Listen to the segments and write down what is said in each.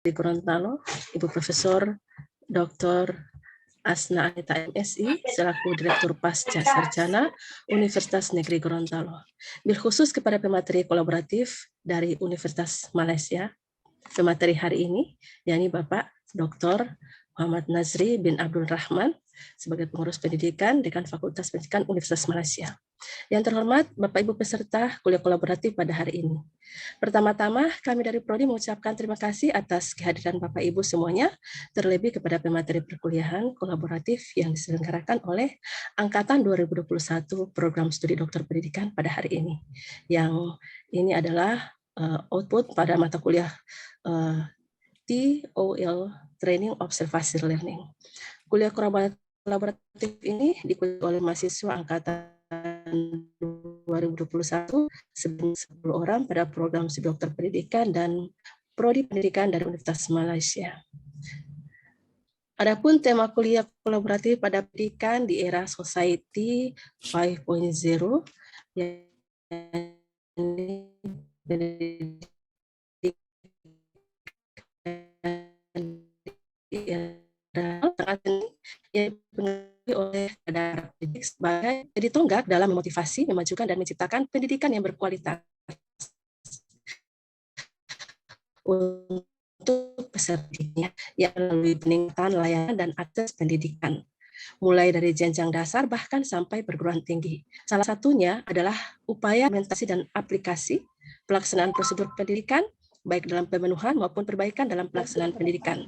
di Gorontalo, Ibu Profesor Dr. Asna Anita MSI selaku Direktur Pasca Sarjana Universitas Negeri Gorontalo. Bil khusus kepada pemateri kolaboratif dari Universitas Malaysia, pemateri hari ini, yakni Bapak Dr. Muhammad Nazri bin Abdul Rahman sebagai pengurus pendidikan Dekan Fakultas Pendidikan Universitas Malaysia. Yang terhormat Bapak Ibu peserta kuliah kolaboratif pada hari ini. Pertama-tama kami dari Prodi mengucapkan terima kasih atas kehadiran Bapak Ibu semuanya, terlebih kepada pemateri perkuliahan kolaboratif yang diselenggarakan oleh Angkatan 2021 Program Studi Doktor Pendidikan pada hari ini. Yang ini adalah output pada mata kuliah TOL, Training Observation Learning. Kuliah kolaboratif ini diikuti oleh mahasiswa angkatan 2021 sebanyak 10 orang pada program studi dokter pendidikan dan prodi pendidikan dari Universitas Malaysia. Adapun tema kuliah kolaboratif pada pendidikan di era Society 5.0 yang dipengaruhi oleh darah pendidik sebagai jadi tonggak dalam memotivasi, memajukan, dan menciptakan pendidikan yang berkualitas untuk pesertanya yang melalui peningkatan layanan dan akses pendidikan, mulai dari jenjang dasar bahkan sampai perguruan tinggi. Salah satunya adalah upaya implementasi dan aplikasi pelaksanaan prosedur pendidikan, baik dalam pemenuhan maupun perbaikan dalam pelaksanaan pendidikan.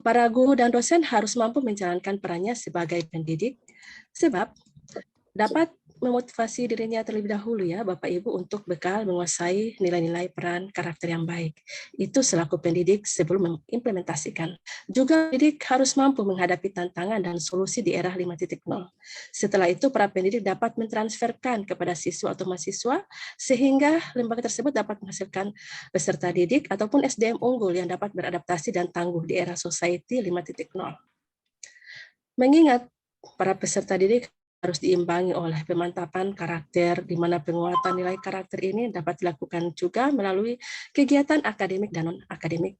Para guru dan dosen harus mampu menjalankan perannya sebagai pendidik, sebab dapat memotivasi dirinya terlebih dahulu ya Bapak Ibu untuk bekal menguasai nilai-nilai peran karakter yang baik. Itu selaku pendidik sebelum mengimplementasikan. Juga pendidik harus mampu menghadapi tantangan dan solusi di era 5.0. Setelah itu para pendidik dapat mentransferkan kepada siswa atau mahasiswa sehingga lembaga tersebut dapat menghasilkan peserta didik ataupun SDM unggul yang dapat beradaptasi dan tangguh di era Society 5.0. Mengingat para peserta didik harus diimbangi oleh pemantapan karakter, di mana penguatan nilai karakter ini dapat dilakukan juga melalui kegiatan akademik dan non-akademik.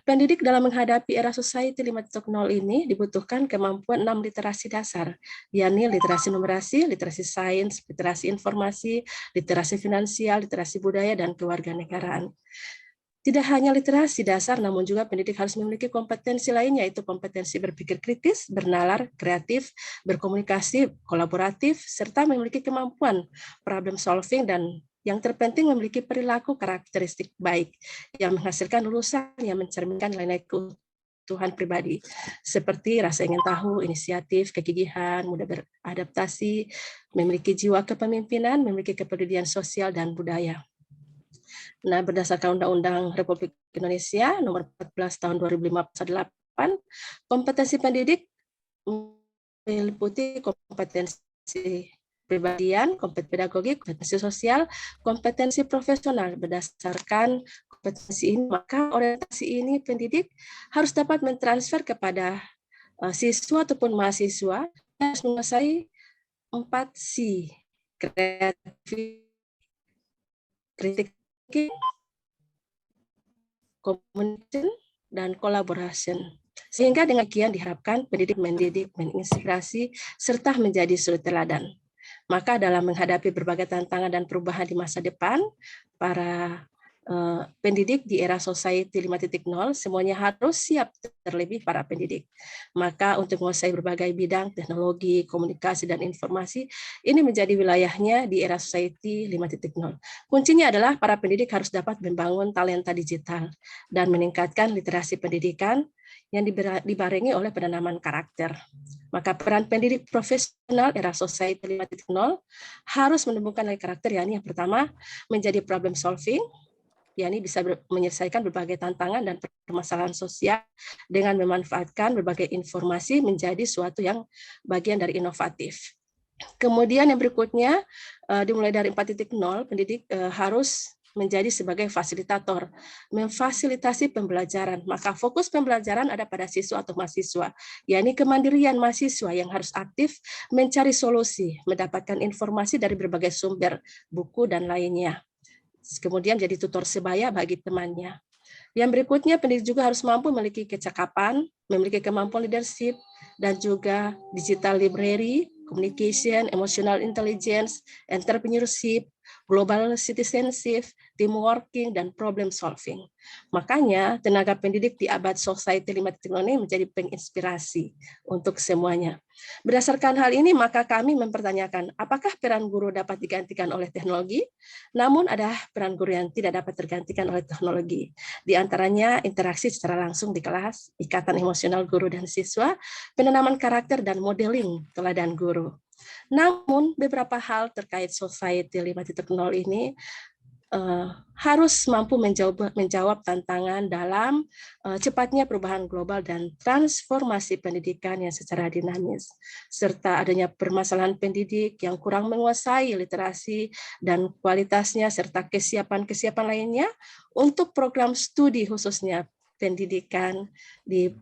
Pendidik dalam menghadapi era Society 5.0 ini dibutuhkan kemampuan 6 literasi dasar, yakni literasi numerasi, literasi sains, literasi informasi, literasi finansial, literasi budaya, dan kewarganegaraan. Tidak hanya literasi dasar, namun juga pendidik harus memiliki kompetensi lainnya, yaitu kompetensi berpikir kritis, bernalar, kreatif, berkomunikasi, kolaboratif, serta memiliki kemampuan problem solving, dan yang terpenting memiliki perilaku karakteristik baik yang menghasilkan lulusan yang mencerminkan nilai-nilai kebutuhan pribadi, seperti rasa ingin tahu, inisiatif, kegigihan, mudah beradaptasi, memiliki jiwa kepemimpinan, memiliki kepedulian sosial dan budaya. Nah, berdasarkan Undang-Undang Republik Indonesia Nomor 14 Tahun 2008, kompetensi pendidik meliputi kompetensi kepribadian, kompetensi pedagogik, kompetensi sosial, kompetensi profesional. Berdasarkan kompetensi ini, maka orientasi ini pendidik harus dapat mentransfer kepada siswa ataupun mahasiswa yang harus menguasai 4C, kreatif, kritik, communication, dan collaboration. Sehingga dengan demikian diharapkan pendidik mendidik, menginspirasi, serta menjadi suri teladan. Maka dalam menghadapi berbagai tantangan dan perubahan di masa depan, para pendidik di era Society 5.0 semuanya harus siap, terlebih para pendidik. Maka untuk menguasai berbagai bidang teknologi, komunikasi, dan informasi, ini menjadi wilayahnya di era Society 5.0. Kuncinya adalah para pendidik harus dapat membangun talenta digital dan meningkatkan literasi pendidikan yang dibarengi oleh penanaman karakter. Maka peran pendidik profesional era Society 5.0 harus menemukan nilai karakter, yakni yang pertama menjadi problem solving, yakni bisa menyelesaikan berbagai tantangan dan permasalahan sosial dengan memanfaatkan berbagai informasi menjadi suatu yang bagian dari inovatif. Kemudian yang berikutnya, dimulai dari 4.0, pendidik harus menjadi sebagai fasilitator, memfasilitasi pembelajaran. Maka fokus pembelajaran ada pada siswa atau mahasiswa, yakni kemandirian mahasiswa yang harus aktif mencari solusi, mendapatkan informasi dari berbagai sumber, buku, dan lainnya. Kemudian jadi tutor sebaya bagi temannya. Yang berikutnya, pendidik juga harus mampu memiliki kecakapan, memiliki kemampuan leadership, dan juga digital library, communication, emotional intelligence, entrepreneurship, global citizenship, team working, dan problem solving. Makanya, tenaga pendidik di abad Society 5.0 ini menjadi penginspirasi untuk semuanya. Berdasarkan hal ini, maka kami mempertanyakan, apakah peran guru dapat digantikan oleh teknologi? Namun ada peran guru yang tidak dapat tergantikan oleh teknologi. Di antaranya interaksi secara langsung di kelas, ikatan emosional guru dan siswa, penanaman karakter dan modeling teladan guru. Namun beberapa hal terkait Society 5.0 ini harus mampu menjawab tantangan dalam cepatnya perubahan global dan transformasi pendidikan yang secara dinamis, serta adanya permasalahan pendidik yang kurang menguasai literasi dan kualitasnya, serta kesiapan-kesiapan lainnya untuk program studi khususnya pendidikan di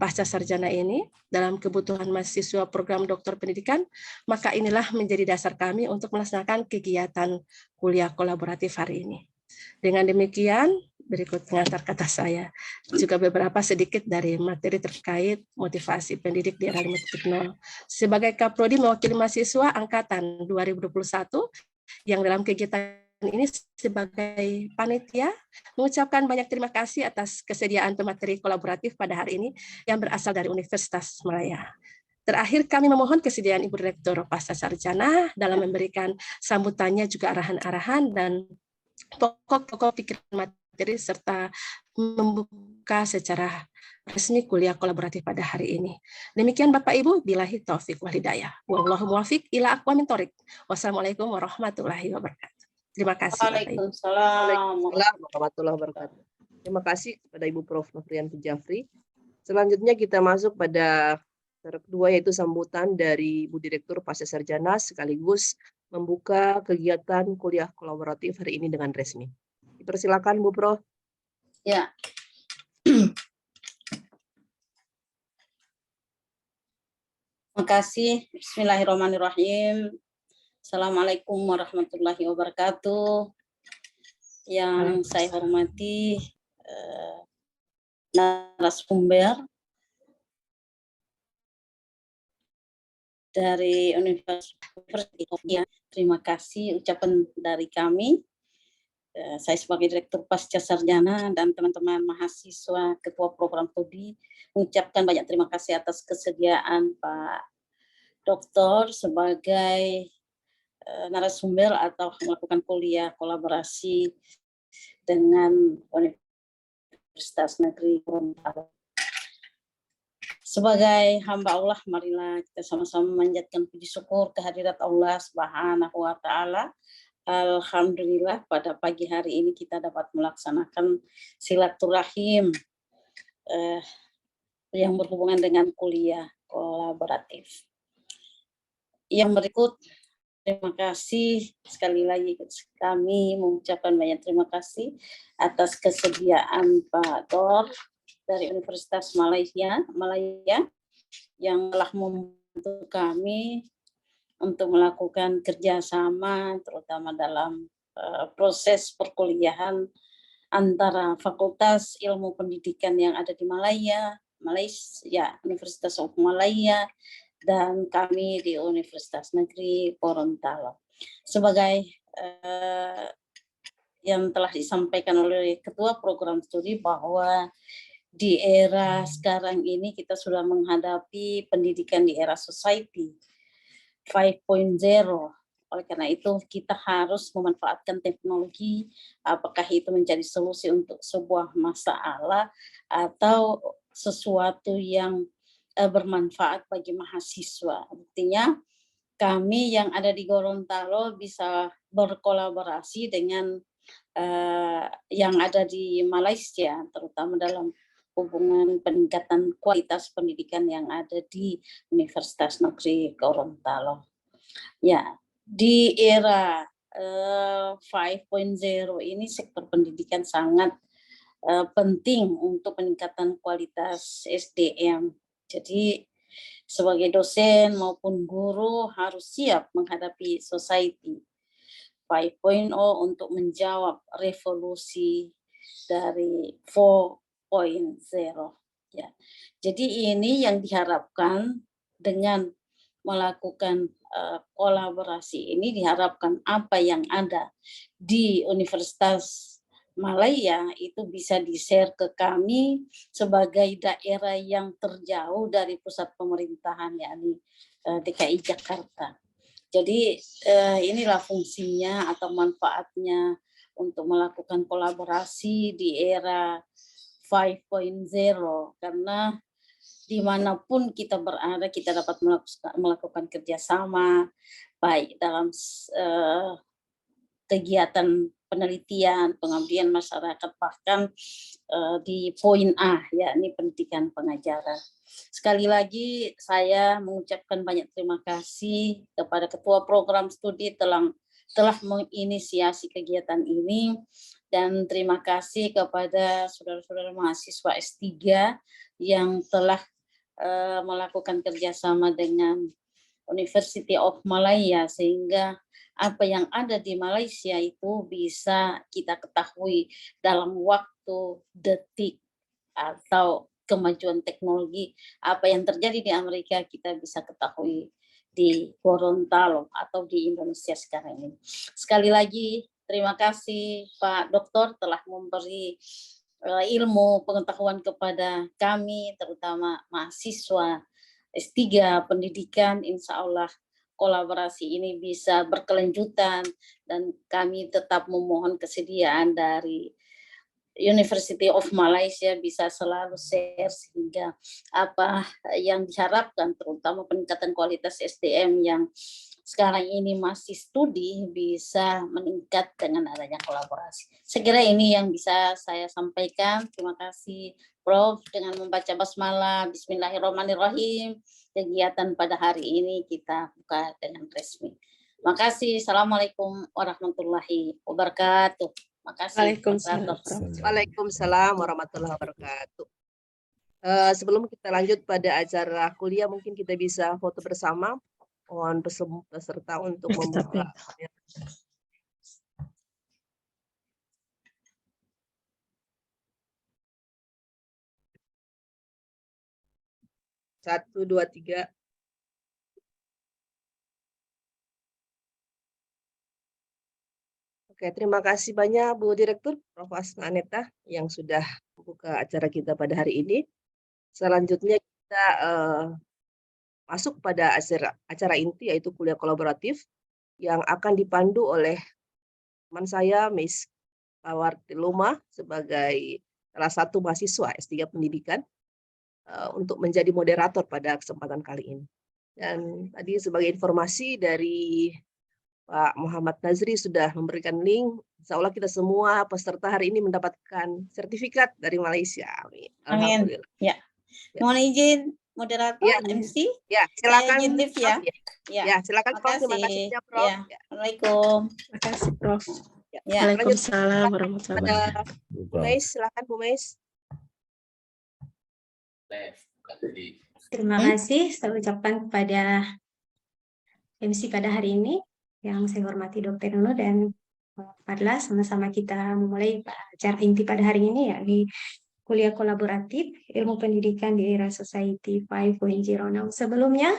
pasca sarjana ini dalam kebutuhan mahasiswa program doktor pendidikan, maka inilah menjadi dasar kami untuk melaksanakan kegiatan kuliah kolaboratif hari ini. Dengan demikian, berikut pengantar kata saya. Juga beberapa sedikit dari materi terkait motivasi pendidik di era 5.0. Sebagai Kaprodi mewakili mahasiswa angkatan 2021 yang dalam kegiatan ini sebagai panitia mengucapkan banyak terima kasih atas kesediaan pemateri kolaboratif pada hari ini yang berasal dari Universitas Malaya. Terakhir, kami memohon kesediaan Ibu Rektor Pasca Sarjana dalam memberikan sambutannya, juga arahan-arahan dan pokok-pokok pikiran materi, serta membuka secara resmi kuliah kolaboratif pada hari ini. Demikian Bapak Ibu, billahi taufik wal hidayah. Wallahu muwaffiq ila aqwamit thoriq. Wassalamualaikum warahmatullahi wabarakatuh. Terima kasih Bapak Ibu. Waalaikumsalam warahmatullahi wabarakatuh. Terima kasih kepada Ibu Prof. Nofriyanti Jafri. Selanjutnya kita masuk pada kedua, yaitu sambutan dari Ibu Direktur Pasca Sarjana sekaligus membuka kegiatan kuliah kolaboratif hari ini dengan resmi. Dipersilakan Bu Prof. Ya. Terima kasih. Bismillahirrahmanirrahim. Assalamualaikum warahmatullahi wabarakatuh. Yang saya hormati narasumber dari Universitas. Terima kasih ucapan dari kami. Saya sebagai Direktur Pasca Sarjana dan teman-teman mahasiswa Ketua Program Studi mengucapkan banyak terima kasih atas kesediaan Pak Doktor sebagai narasumber atau melakukan kuliah kolaborasi dengan Universitas Negeri Gorontalo. Sebagai hamba Allah, marilah kita sama-sama memanjatkan puji syukur kehadirat Allah Subhanahu wa Ta'ala. Alhamdulillah pada pagi hari ini kita dapat melaksanakan silaturahim yang berhubungan dengan kuliah kolaboratif. Yang berikut, terima kasih sekali lagi kami mengucapkan banyak terima kasih atas kesediaan Pak Dor dari Universitas Malaya yang telah membantu kami untuk melakukan kerjasama terutama dalam proses perkuliahan antara Fakultas Ilmu Pendidikan yang ada di Malaysia, Universitas of Malaya, dan kami di Universitas Negeri Gorontalo. Sebagai yang telah disampaikan oleh Ketua Program Studi bahwa di era sekarang ini kita sudah menghadapi pendidikan di era Society 5.0. Oleh karena itu kita harus memanfaatkan teknologi, apakah itu menjadi solusi untuk sebuah masalah atau sesuatu yang bermanfaat bagi mahasiswa. Artinya kami yang ada di Gorontalo bisa berkolaborasi dengan yang ada di Malaysia, terutama dalam hubungan peningkatan kualitas pendidikan yang ada di Universitas Negeri Gorontalo. Ya, di era 5.0 ini sektor pendidikan sangat penting untuk peningkatan kualitas SDM. Jadi sebagai dosen maupun guru harus siap menghadapi Society 5.0 untuk menjawab revolusi dari 4.0 ya. Jadi ini yang diharapkan dengan melakukan kolaborasi ini, diharapkan apa yang ada di Universitas Malaya itu bisa di-share ke kami sebagai daerah yang terjauh dari pusat pemerintahan, yakni DKI Jakarta. Jadi inilah fungsinya atau manfaatnya untuk melakukan kolaborasi di era 5.0, karena dimanapun kita berada kita dapat melakukan kerjasama baik dalam kegiatan penelitian, pengabdian masyarakat, bahkan di poin A, yakni pendidikan pengajaran. Sekali lagi saya mengucapkan banyak terima kasih kepada Ketua Program Studi telah menginisiasi kegiatan ini, dan terima kasih kepada saudara-saudara mahasiswa S3 yang telah melakukan kerjasama dengan University of Malaya, sehingga apa yang ada di Malaysia itu bisa kita ketahui dalam waktu detik, atau kemajuan teknologi apa yang terjadi di Amerika kita bisa ketahui di Gorontalo atau di Indonesia sekarang ini. Sekali lagi terima kasih Pak Doktor telah memberi ilmu pengetahuan kepada kami, terutama mahasiswa S3 pendidikan. Insya Allah kolaborasi ini bisa berkelanjutan, dan kami tetap memohon kesediaan dari University of Malaysia bisa selalu share, sehingga apa yang diharapkan terutama peningkatan kualitas SDM yang sekarang ini masih studi bisa meningkat dengan adanya kolaborasi. Segera ini yang bisa saya sampaikan. Terima kasih Prof. Dengan membaca basmalah, Bismillahirrahmanirrahim, kegiatan pada hari ini kita buka dengan resmi. Terima kasih. Assalamualaikum warahmatullahi wabarakatuh. Terima kasih. Waalaikumsalam warahmatullahi wabarakatuh. Sebelum kita lanjut pada acara kuliah, mungkin kita bisa foto bersama. Mohon peserta untuk membuka. 1, 2, 3. Oke, terima kasih banyak Bu Direktur Prof. Asma Aneta yang sudah membuka acara kita pada hari ini. Selanjutnya kita masuk pada acara inti, yaitu kuliah kolaboratif yang akan dipandu oleh teman saya, Miss Awarti Luma, sebagai salah satu mahasiswa S3 Pendidikan untuk menjadi moderator pada kesempatan kali ini. Dan tadi sebagai informasi dari Pak Muhammad Nazri sudah memberikan link. Insya Allah kita semua peserta hari ini mendapatkan sertifikat dari Malaysia. Amin. Amin. Ya. Mohon izin moderator, ya, MC. Ya, silakan. Ya, silakan Prof. Terima kasih ya, Prof. Ya. Assalamualaikum. Terima kasih Prof. Ya. Waalaikumsalam warahmatullahi wabarakatuh. Bu Meis, silakan Bu Meis. Terima kasih saya ucapkan kepada MC pada hari ini yang saya hormati Dr. Nuno dan Padla. Sama-sama kita memulai acara inti pada hari ini, yakni kuliah kolaboratif ilmu pendidikan di era Society 5.0. Nah, sebelumnya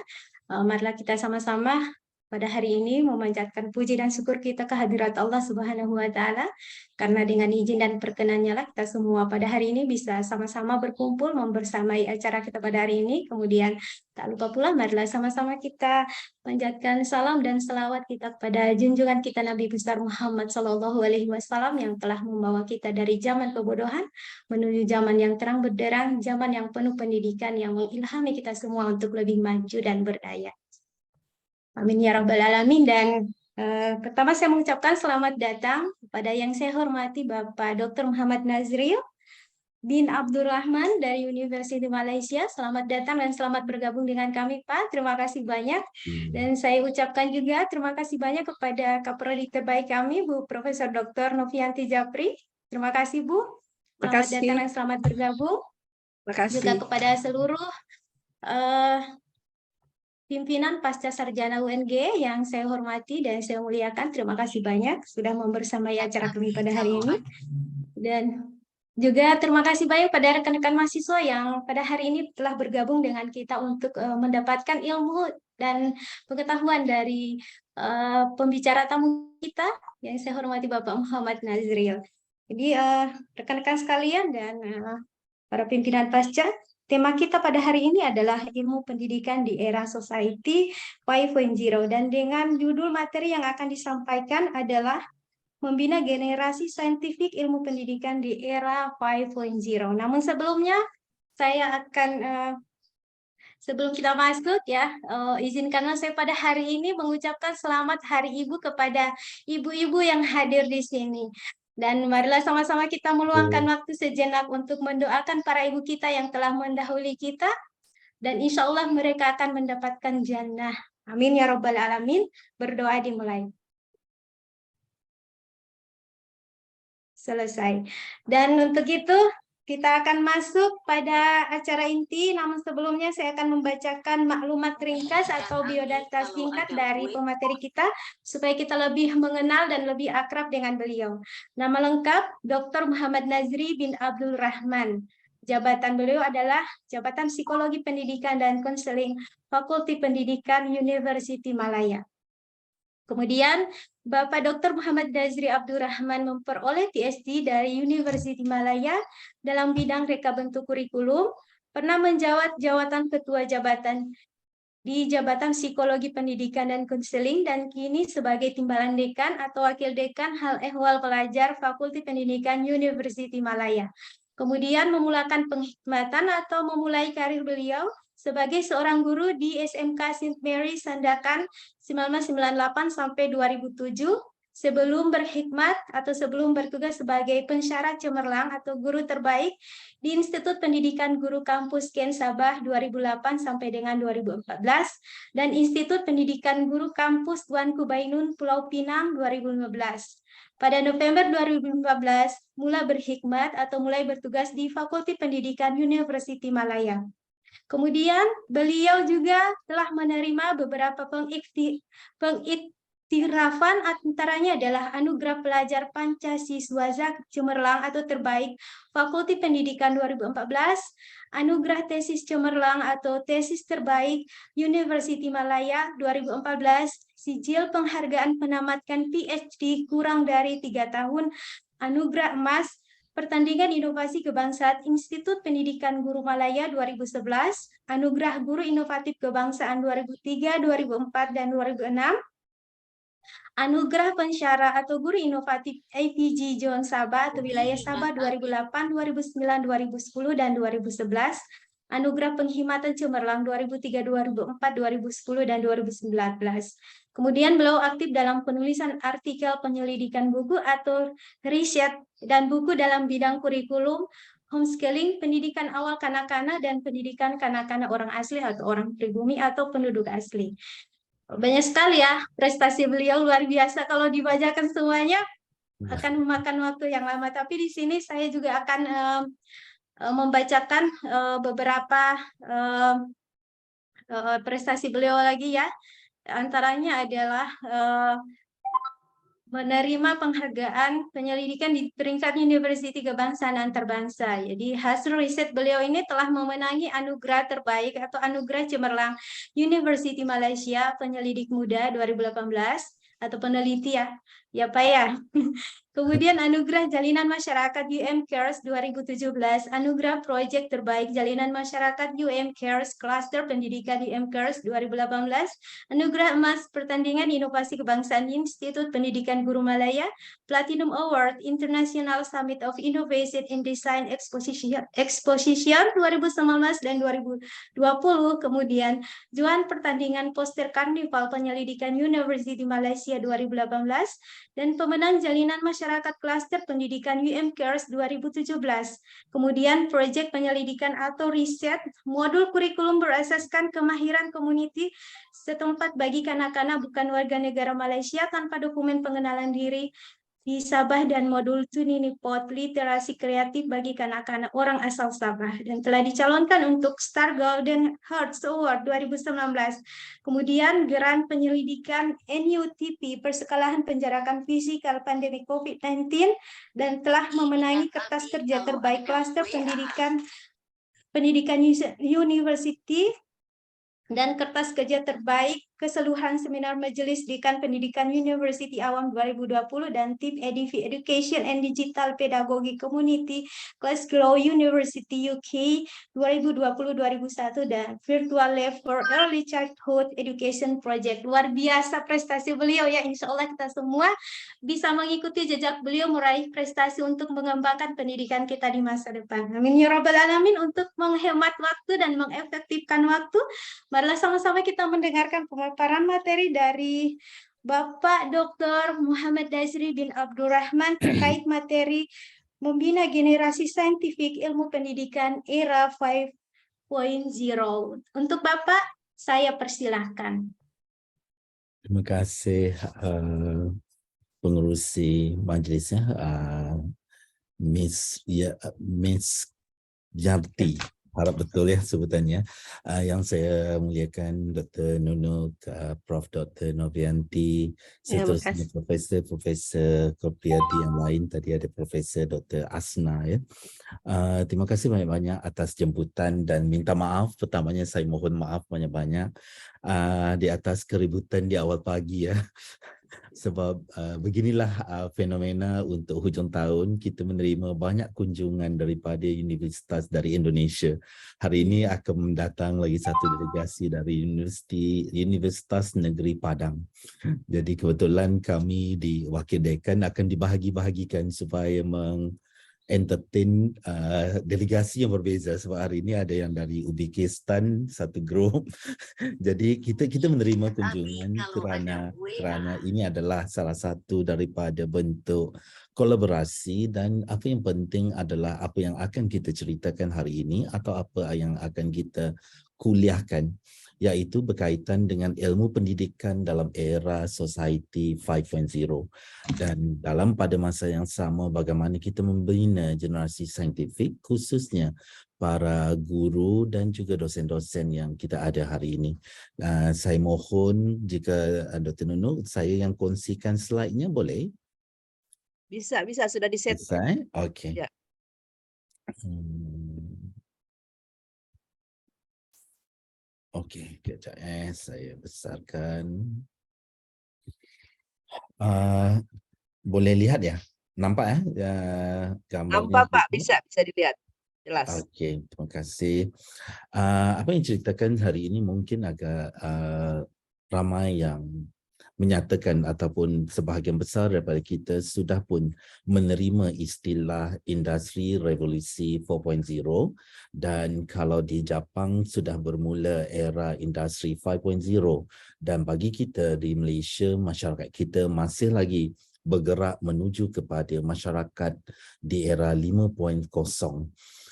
marilah kita sama-sama pada hari ini memanjatkan puji dan syukur kita kehadirat Allah Subhanahu wa Ta'ala, karena dengan izin dan perkenannya lah kita semua pada hari ini bisa sama-sama berkumpul membersamai acara kita pada hari ini. Kemudian tak lupa pula marilah sama-sama kita panjatkan salam dan selawat kita kepada junjungan kita Nabi besar Muhammad SAW yang telah membawa kita dari zaman kebodohan menuju zaman yang terang benderang, zaman yang penuh pendidikan yang mengilhami kita semua untuk lebih maju dan berdaya. Amin ya rabbal alamin. Dan pertama saya mengucapkan selamat datang kepada yang saya hormati Bapak Dr. Muhammad Nazril bin Abdurrahman dari University Malaysia. Selamat datang dan selamat bergabung dengan kami Pak. Terima kasih banyak. Dan saya ucapkan juga terima kasih banyak kepada Kaprodi terbaik kami Bu Profesor Dr. Novianti Japri. Terima kasih Bu. Selamat datang dan selamat bergabung. Terima kasih. Juga kepada seluruh pimpinan Pasca Sarjana UNG yang saya hormati dan saya muliakan. Terima kasih banyak sudah membersamai acara kami pada hari ini. Dan Juga terima kasih banyak pada rekan-rekan mahasiswa yang pada hari ini telah bergabung dengan kita untuk mendapatkan ilmu dan pengetahuan dari pembicara tamu kita yang saya hormati Bapak Muhammad Nazril. Jadi rekan-rekan sekalian dan para pimpinan pasca, tema kita pada hari ini adalah ilmu pendidikan di era Society 5.0 dan dengan judul materi yang akan disampaikan adalah membina generasi saintifik ilmu pendidikan di era 5.0. Namun sebelumnya saya akan sebelum kita masuk ya, izinkanlah saya pada hari ini mengucapkan selamat Hari Ibu kepada ibu-ibu yang hadir di sini. Dan marilah sama-sama kita meluangkan waktu sejenak untuk mendoakan para ibu kita yang telah mendahului kita. Dan insya Allah mereka akan mendapatkan jannah. Amin ya Rabbal Alamin. Berdoa dimulai. Selesai. Dan untuk itu kita akan masuk pada acara inti, namun sebelumnya saya akan membacakan maklumat ringkas atau biodata singkat dari pemateri kita supaya kita lebih mengenal dan lebih akrab dengan beliau. Nama lengkap Dr. Muhammad Nazri bin Abdul Rahman. Jabatan beliau adalah Jabatan Psikologi Pendidikan dan Konseling Fakulti Pendidikan University Malaya. Kemudian Bapak Dr. Muhammad Nazri Abdurrahman memperoleh PhD dari University Malaya dalam bidang reka bentuk kurikulum, pernah menjabat jabatan ketua jabatan di Jabatan Psikologi Pendidikan dan Konseling, dan kini sebagai timbalan dekan atau wakil dekan hal ehwal pelajar Fakulti Pendidikan University Malaya. Kemudian memulakan penghikmatan atau memulai karir beliau sebagai seorang guru di SMK St. Mary Sandakan 1998 sampai 2007, sebelum berkhidmat atau sebelum bertugas sebagai pensyarat cemerlang atau guru terbaik di Institut Pendidikan Guru Kampus Ken Sabah 2008 sampai dengan 2014 dan Institut Pendidikan Guru Kampus Tuanku Bainun Pulau Pinang 2015. Pada November 2014 mulai berkhidmat atau mulai bertugas di Fakulti Pendidikan University Malaya. Kemudian beliau juga telah menerima beberapa pengiktirafan, antaranya adalah Anugerah Pelajar Pancasiswa Cemerlang atau Terbaik Fakulti Pendidikan 2014, Anugerah Tesis Cemerlang atau Tesis Terbaik University Malaya 2014, Sijil Penghargaan Penamatkan PhD kurang dari 3 tahun, Anugerah Emas Pertandingan Inovasi Kebangsaan Institut Pendidikan Guru Malaya 2011, Anugerah Guru Inovatif Kebangsaan 2003, 2004, dan 2006, Anugerah Pensyarah atau Guru Inovatif APG Zone Sabah atau Wilayah Sabah 2008, 2009, 2010, dan 2011, Anugerah Penghimatan Cemerlang 2003, 2004, 2010, dan 2019. Kemudian beliau aktif dalam penulisan artikel penyelidikan buku atau riset dan buku dalam bidang kurikulum, homeschooling, pendidikan awal kanak-kanak, dan pendidikan kanak-kanak orang asli atau orang pribumi atau penduduk asli. Banyak sekali ya prestasi beliau, luar biasa. Kalau dibacakan semuanya akan memakan waktu yang lama. Tapi di sini saya juga akan membacakan beberapa prestasi beliau lagi ya. Antaranya adalah menerima penghargaan penyelidikan di peringkat University Kebangsaan Antarbangsa. Jadi hasil riset beliau ini telah memenangi anugerah terbaik atau anugerah cemerlang University Malaysia Penyelidik Muda 2018 atau peneliti ya Pak ya. Kemudian anugerah Jalinan Masyarakat UM Cares 2017, anugerah Proyek Terbaik Jalinan Masyarakat UM Cares Cluster Pendidikan UM Cares 2018, anugerah Emas Pertandingan Inovasi Kebangsaan Institut Pendidikan Guru Malaya, Platinum Award International Summit of Innovation in Design Exposition 2019 dan 2020, kemudian Juan Pertandingan Poster Karnival Penyelidikan University Malaysia 2018, dan pemenang Jalinan Masyarakat Klaster Pendidikan UM Cares 2017. Kemudian proyek penyelidikan atau riset modul kurikulum berasaskan kemahiran community setempat bagi kanak-kanak bukan warga negara Malaysia tanpa dokumen pengenalan diri di Sabah dan modul Tuninipot literasi kreatif bagi kanak-kanak orang asal Sabah dan telah dicalonkan untuk Star Golden Hearts Award 2019. Kemudian Geran Penyelidikan NUTP Persekolahan Penjarakan Fisikal Pandemi COVID-19 dan telah memenangi kertas kerja terbaik klaster pendidikan university dan kertas kerja terbaik keseluruhan seminar Majelis Dekan Pendidikan University Awam 2020 dan tim EDV Education and Digital Pedagogy Community Glasgow University UK 2020-2021 dan Virtual Lab for Early Childhood Education Project. Luar biasa prestasi beliau ya, insya Allah kita semua bisa mengikuti jejak beliau meraih prestasi untuk mengembangkan pendidikan kita di masa depan. Amin ya rabbal alamin. Untuk menghemat waktu dan mengefektifkan waktu, marilah sama-sama kita mendengarkan pemaparan materi dari Bapak Dr. Muhammad Dazri bin Abdurrahman terkait materi membina generasi saintifik ilmu pendidikan era 5.0. Untuk Bapak, saya persilahkan. Terima kasih pengerusi majlisnya, Miss Yarti. Harap betul ya sebutannya. Yang saya muliakan Dr. Nunuk, Prof. Dr. Novianti, seterusnya Profesor Kopriadi yang lain. Tadi ada Profesor Dr. Asna ya. Terima kasih banyak-banyak atas jemputan dan minta maaf. Pertamanya saya mohon maaf banyak-banyak di atas keributan di awal pagi ya. Sebab beginilah fenomena untuk hujung tahun, kita menerima banyak kunjungan daripada universitas dari Indonesia. Hari ini akan mendatang lagi satu delegasi dari Universitas Negeri Padang. Jadi kebetulan kami di Wakil Dekan akan dibahagi-bahagikan supaya entertain delegasi yang berbeza. Sebab hari ini ada yang dari Uzbekistan satu grup. Jadi kita menerima kunjungan kerana ini adalah salah satu daripada bentuk kolaborasi, dan apa yang penting adalah apa yang akan kita ceritakan hari ini atau apa yang akan kita kuliahkan, iaitu berkaitan dengan ilmu pendidikan dalam era Society 5.0 dan pada masa yang sama bagaimana kita membina generasi saintifik, khususnya para guru dan juga dosen-dosen yang kita ada hari ini. Saya mohon jika Dr. Nunuk, saya yang kongsikan slide-nya boleh? Bisa, sudah di-set. Bisa, okey. Ya. Okey, kejap saya besarkan. Boleh lihat ya? Nampak gambarnya? Nampak Pak, bisa dilihat. Jelas. Okey, terima kasih. Apa yang ceritakan hari ini mungkin agak ramai yang menyatakan ataupun sebahagian besar daripada kita sudah pun menerima istilah industri revolusi 4.0, dan kalau di Jepang sudah bermula era industri 5.0, dan bagi kita di Malaysia, masyarakat kita masih lagi bergerak menuju kepada masyarakat di era 5.0.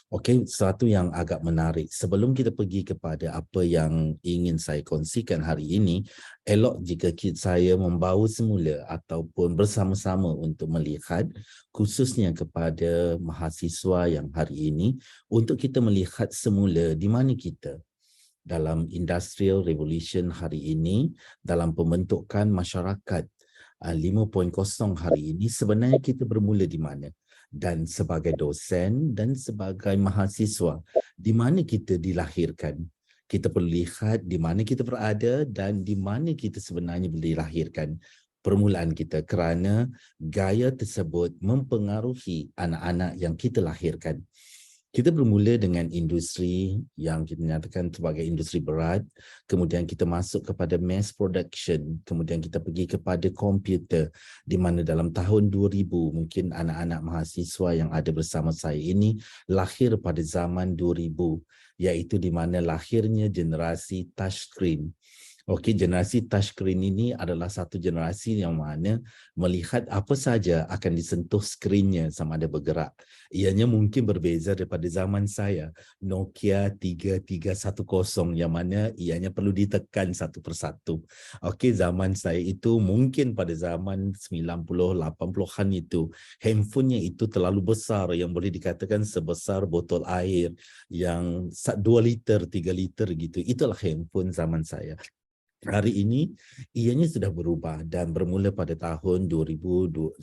Okey, sesuatu yang agak menarik. Sebelum kita pergi kepada apa yang ingin saya kongsikan hari ini, elok jika saya membawa semula ataupun bersama-sama untuk melihat khususnya kepada mahasiswa yang hari ini, untuk kita melihat semula di mana kita dalam industrial revolution hari ini, dalam pembentukan masyarakat 5.0 hari ini, sebenarnya kita bermula di mana? Dan sebagai dosen dan sebagai mahasiswa, di mana kita dilahirkan. Kita perlu lihat di mana kita berada dan di mana kita sebenarnya dilahirkan permulaan kita, kerana gaya tersebut mempengaruhi anak-anak yang kita lahirkan. Kita bermula dengan industri yang kita nyatakan sebagai industri berat, kemudian kita masuk kepada mass production, kemudian kita pergi kepada komputer, di mana dalam tahun 2000 mungkin anak-anak mahasiswa yang ada bersama saya ini lahir pada zaman 2000, iaitu di mana lahirnya generasi touchscreen. Okey, generasi touchscreen ini adalah satu generasi yang mana melihat apa saja akan disentuh skrinnya sama ada bergerak. Ianya mungkin berbeza daripada zaman saya, Nokia 3310 yang mana ianya perlu ditekan satu persatu. Okey, zaman saya itu mungkin pada zaman 90 80-an itu handphonenya itu terlalu besar yang boleh dikatakan sebesar botol air yang 2 liter, 3 liter gitu. Itulah handphone zaman saya. Hari ini ianya sudah berubah dan bermula pada tahun 2010,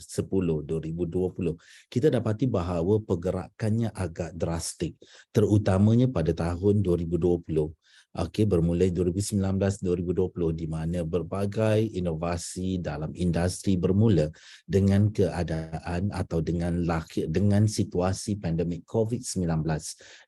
2020 kita dapati bahawa pergerakannya agak drastik, terutamanya pada tahun 2020. Okey, bermulai 2019-2020 di mana berbagai inovasi dalam industri bermula dengan keadaan atau dengan situasi pandemik COVID-19.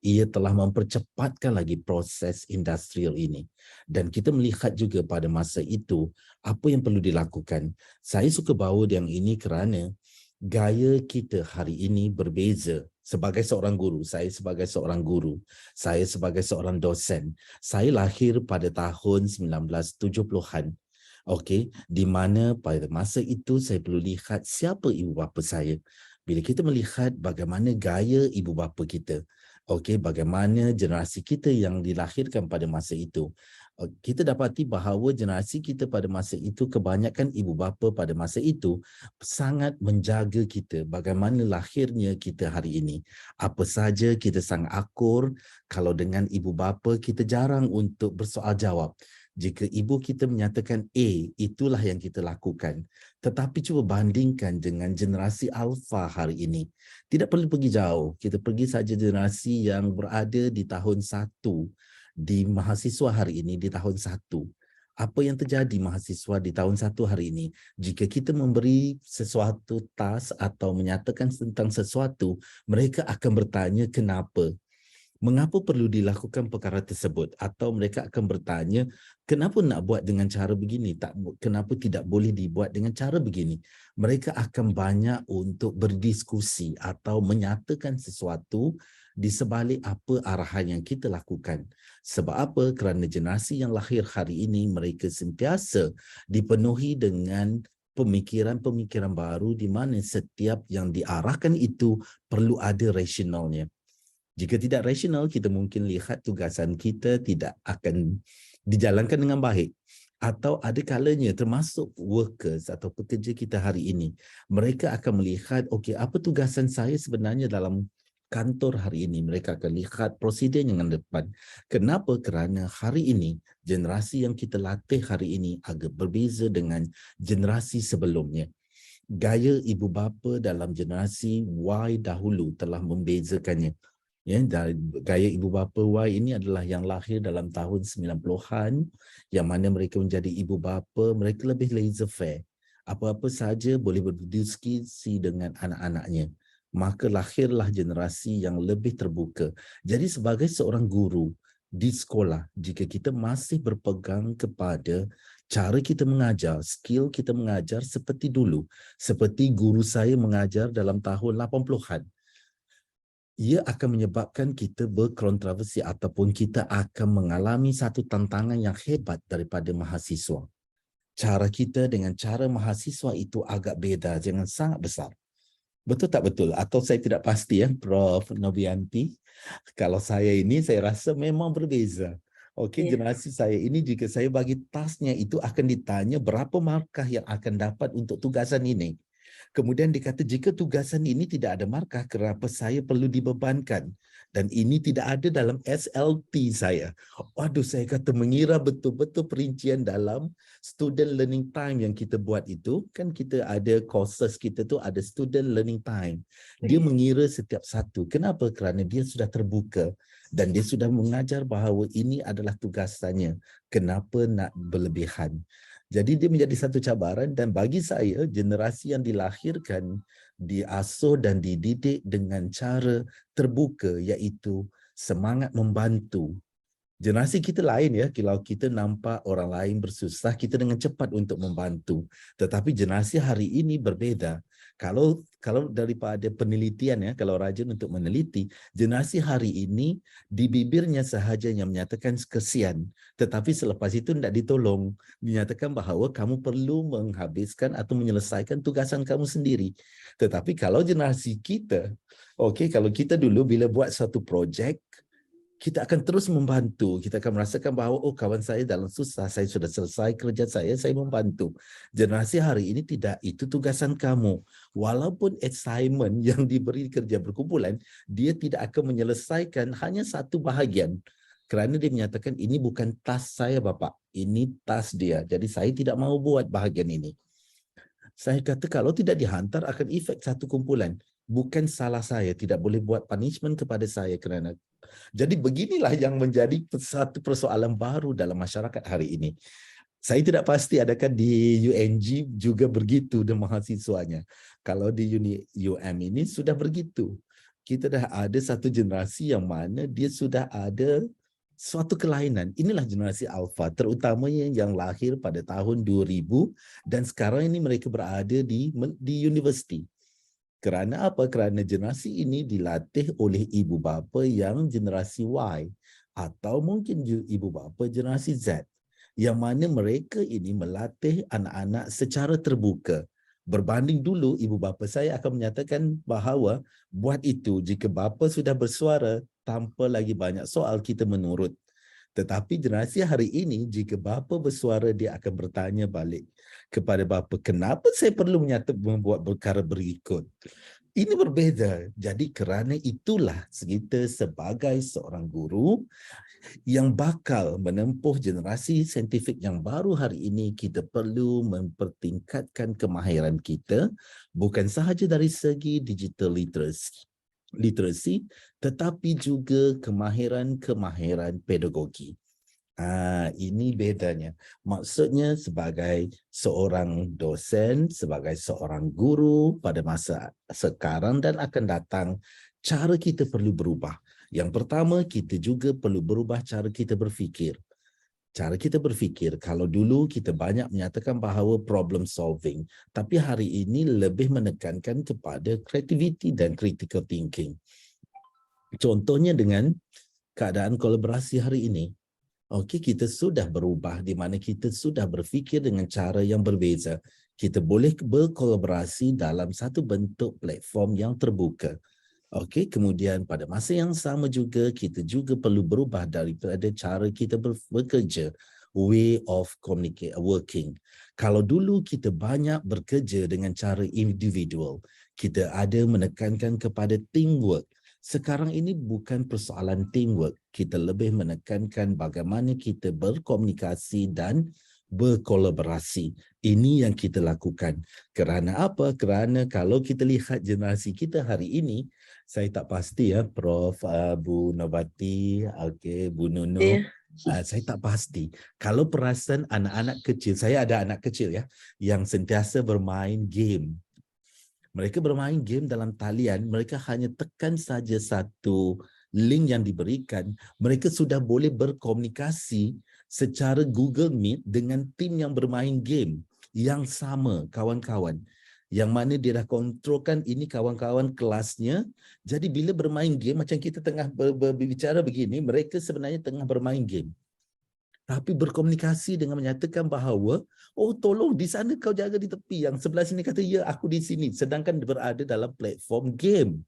Ia telah mempercepatkan lagi proses industrial ini. Dan kita melihat juga pada masa itu apa yang perlu dilakukan. Saya suka bawa yang ini kerana gaya kita hari ini berbeza. Sebagai seorang guru, saya sebagai seorang guru, saya sebagai seorang dosen, saya lahir pada tahun 1970-an. Okey, di mana pada masa itu saya perlu lihat siapa ibu bapa saya. Bila kita melihat bagaimana gaya ibu bapa kita, okey, bagaimana generasi kita yang dilahirkan pada masa itu, kita dapati bahawa generasi kita pada masa itu, kebanyakan ibu bapa pada masa itu sangat menjaga kita bagaimana lahirnya kita hari ini. Apa saja kita sangat akur, kalau dengan ibu bapa kita jarang untuk bersoal jawab. Jika ibu kita menyatakan A, itulah yang kita lakukan. Tetapi cuba bandingkan dengan generasi alfa hari ini. Tidak perlu pergi jauh, kita pergi saja generasi yang berada di tahun 1, di mahasiswa hari ini di tahun 1. Apa yang terjadi mahasiswa di tahun 1 hari ini? Jika kita memberi sesuatu task atau menyatakan tentang sesuatu, mereka akan bertanya kenapa. Mengapa perlu dilakukan perkara tersebut? Atau mereka akan bertanya, kenapa nak buat dengan cara begini? Kenapa tidak boleh dibuat dengan cara begini? Mereka akan banyak untuk berdiskusi atau menyatakan sesuatu di sebalik apa arahan yang kita lakukan. Sebab apa? Kerana generasi yang lahir hari ini, mereka sentiasa dipenuhi dengan pemikiran-pemikiran baru di mana setiap yang diarahkan itu perlu ada rasionalnya. Jika tidak rasional, kita mungkin lihat tugasan kita tidak akan dijalankan dengan baik. Atau ada kalanya termasuk workers atau pekerja kita hari ini, mereka akan melihat, okey, apa tugasan saya sebenarnya dalam kantor hari ini. Mereka akan lihat prosedur yang depan. Kenapa? Kerana hari ini, generasi yang kita latih hari ini agak berbeza dengan generasi sebelumnya. Gaya ibu bapa dalam generasi Y dahulu telah membezakannya. Ya, gaya ibu bapa Y ini adalah yang lahir dalam tahun 90-an, yang mana mereka menjadi ibu bapa, mereka lebih laissez-faire. Apa-apa saja boleh berdiskusi dengan anak-anaknya. Maka lahirlah generasi yang lebih terbuka. Jadi sebagai seorang guru di sekolah, jika kita masih berpegang kepada cara kita mengajar, skill kita mengajar seperti dulu, seperti guru saya mengajar dalam tahun 80-an, ia akan menyebabkan kita berkontroversi ataupun kita akan mengalami satu tantangan yang hebat daripada mahasiswa. Cara kita dengan cara mahasiswa itu agak beza, jangan sangat besar. Betul tak betul? Atau saya tidak pasti ya, Prof. Novianti. Kalau saya ini, saya rasa memang berbeza. Okey, generasi saya ini jika saya bagi tasknya itu akan ditanya berapa markah yang akan dapat untuk tugasan ini. Kemudian dikata jika tugasan ini tidak ada markah, kenapa saya perlu dibebankan? Dan ini tidak ada dalam SLT saya. Waduh, saya kata mengira betul-betul perincian dalam student learning time yang kita buat itu. Kan kita ada courses kita tu ada student learning time. Dia mengira setiap satu. Kenapa? Kerana dia sudah terbuka. Dan dia sudah mengajar bahawa ini adalah tugasannya. Kenapa nak berlebihan? Jadi dia menjadi satu cabaran dan bagi saya generasi yang dilahirkan, diasuh dan dididik dengan cara terbuka iaitu semangat membantu. Generasi kita lain ya, kalau kita nampak orang lain bersusah, kita dengan cepat untuk membantu. Tetapi generasi hari ini berbeza. Kalau daripada penelitian ya, kalau rajin untuk meneliti, generasi hari ini di bibirnya sahaja yang menyatakan kesian, tetapi selepas itu tidak ditolong, dinyatakan bahawa kamu perlu menghabiskan atau menyelesaikan tugasan kamu sendiri. Tetapi kalau generasi kita, kalau kita dulu bila buat satu projek, kita akan terus membantu. Kita akan merasakan bahawa kawan saya dalam susah, saya sudah selesai kerja saya membantu. Generasi hari ini tidak, itu tugasan kamu. Walaupun assignment yang diberi kerja berkumpulan, dia tidak akan menyelesaikan hanya satu bahagian. Kerana dia menyatakan ini bukan task saya Bapak, ini task dia. Jadi saya tidak mahu buat bahagian ini. Saya kata kalau tidak dihantar akan efek satu kumpulan. Bukan salah saya, tidak boleh buat punishment kepada saya kerana. Jadi beginilah yang menjadi satu persoalan baru dalam masyarakat hari ini. Saya tidak pasti adakah di UNG juga begitu dengan mahasiswanya. Kalau di UM ini sudah begitu. Kita dah ada satu generasi yang mana dia sudah ada suatu kelainan. Inilah generasi alfa, terutamanya yang lahir pada tahun 2000 dan sekarang ini mereka berada di universiti. Kerana apa? Kerana generasi ini dilatih oleh ibu bapa yang generasi Y atau mungkin ibu bapa generasi Z, yang mana mereka ini melatih anak-anak secara terbuka. Berbanding dulu, ibu bapa saya akan menyatakan bahawa buat itu, jika bapa sudah bersuara, tanpa lagi banyak soal kita menurut. Tetapi generasi hari ini, jika bapa bersuara, dia akan bertanya balik kepada bapa, kenapa saya perlu membuat perkara berikut? Ini berbeza. Jadi kerana itulah kita sebagai seorang guru yang bakal menempuh generasi saintifik yang baru hari ini, kita perlu mempertingkatkan kemahiran kita, bukan sahaja dari segi digital literacy, tetapi juga kemahiran pedagogi. Ini bedanya. Maksudnya sebagai seorang dosen, sebagai seorang guru pada masa sekarang dan akan datang, cara kita perlu berubah. Yang pertama, kita juga perlu berubah cara kita berfikir. Cara kita berfikir, kalau dulu kita banyak menyatakan bahawa problem solving, tapi hari ini lebih menekankan kepada creativity dan critical thinking. Contohnya dengan keadaan kolaborasi hari ini. Kita sudah berubah di mana kita sudah berfikir dengan cara yang berbeza. Kita boleh berkolaborasi dalam satu bentuk platform yang terbuka. Kemudian pada masa yang sama juga kita juga perlu berubah daripada cara kita bekerja, way of working. Kalau dulu kita banyak bekerja dengan cara individual, kita ada menekankan kepada teamwork. Sekarang ini bukan persoalan teamwork. Kita lebih menekankan bagaimana kita berkomunikasi dan berkolaborasi. Ini yang kita lakukan. Kerana apa? Kerana kalau kita lihat generasi kita hari ini, saya tak pasti ya, Prof, Bu Nobati, Bu Nuno, saya tak pasti. Kalau perasan anak-anak kecil, saya ada anak kecil ya, yang sentiasa bermain game. Mereka bermain game dalam talian, mereka hanya tekan saja satu link yang diberikan, mereka sudah boleh berkomunikasi secara Google Meet dengan tim yang bermain game yang sama, kawan-kawan. Yang mana dia dah kontrolkan ini kawan-kawan kelasnya. Jadi bila bermain game, macam kita tengah berbicara begini, mereka sebenarnya tengah bermain game. Tapi berkomunikasi dengan menyatakan bahawa, tolong di sana kau jaga di tepi. Yang sebelah sini kata, ya aku di sini. Sedangkan berada dalam platform game.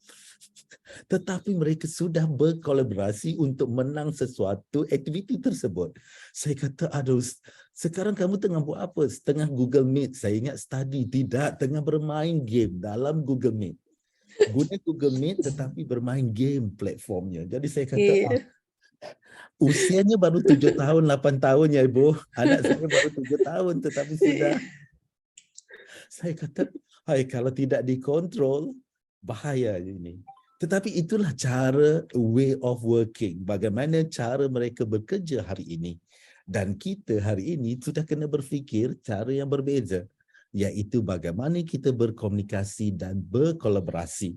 Tetapi mereka sudah berkolaborasi untuk menang sesuatu aktiviti tersebut. Saya kata, aduh, sekarang kamu tengah buat apa? Tengah Google Meet. Saya ingat study. Tidak, tengah bermain game dalam Google Meet. Guna Google Meet tetapi bermain game platformnya. Jadi saya kata, usianya baru 7 tahun, 8 tahun ya Ibu. Anak saya baru 7 tahun tetapi sudah. Saya kata, kalau tidak dikontrol, bahaya ini. Tetapi itulah cara way of working. Bagaimana cara mereka bekerja hari ini. Dan kita hari ini sudah kena berfikir cara yang berbeza. Iaitu bagaimana kita berkomunikasi dan berkolaborasi.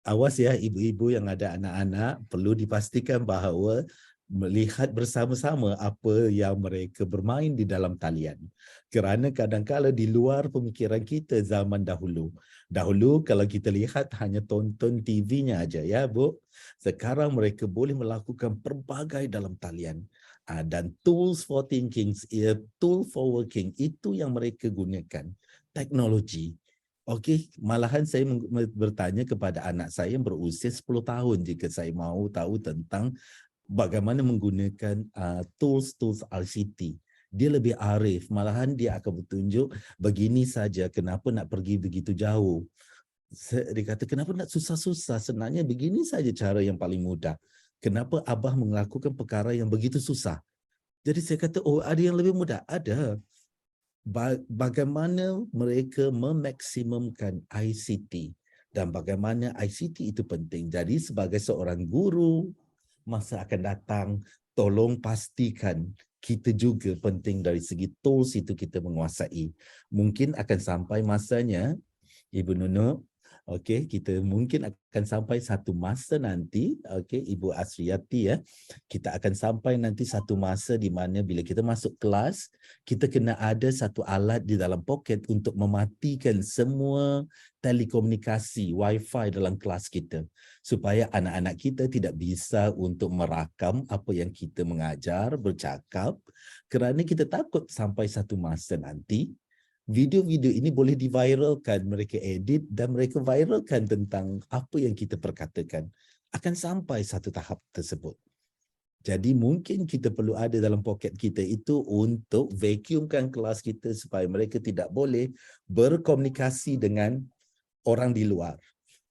Awas ya ibu-ibu yang ada anak-anak, perlu dipastikan bahawa melihat bersama-sama apa yang mereka bermain di dalam talian. Kerana kadang-kadang di luar pemikiran kita zaman dahulu. Dahulu kalau kita lihat hanya tonton TV-nya aja ya, Bu. Sekarang mereka boleh melakukan pelbagai dalam talian. Dan tools for thinking, tool for working, itu yang mereka gunakan. Teknologi. Okey, malahan saya bertanya kepada anak saya yang berusia 10 tahun jika saya mahu tahu tentang bagaimana menggunakan tools-tools ICT. Dia lebih arif, malahan dia akan bertunjuk begini saja, kenapa nak pergi begitu jauh. Dia kata, kenapa nak susah-susah, sebenarnya begini saja cara yang paling mudah. Kenapa Abah melakukan perkara yang begitu susah? Jadi saya kata, oh ada yang lebih mudah? Ada. Bagaimana mereka memaksimumkan ICT dan bagaimana ICT itu penting. Jadi sebagai seorang guru, masa akan datang, tolong pastikan kita juga penting dari segi tools itu kita menguasai. Mungkin akan sampai masanya, Ibu Nunu, okey, kita mungkin akan sampai satu masa nanti, okey, Ibu Asriyati ya, kita akan sampai nanti satu masa di mana bila kita masuk kelas, kita kena ada satu alat di dalam poket untuk mematikan semua telekomunikasi, wifi dalam kelas kita. Supaya anak-anak kita tidak bisa untuk merakam apa yang kita mengajar, bercakap, kerana kita takut sampai satu masa nanti, video-video ini boleh diviralkan, mereka edit dan mereka viralkan tentang apa yang kita perkatakan. Akan sampai satu tahap tersebut. Jadi mungkin kita perlu ada dalam poket kita itu untuk vacuumkan kelas kita supaya mereka tidak boleh berkomunikasi dengan orang di luar.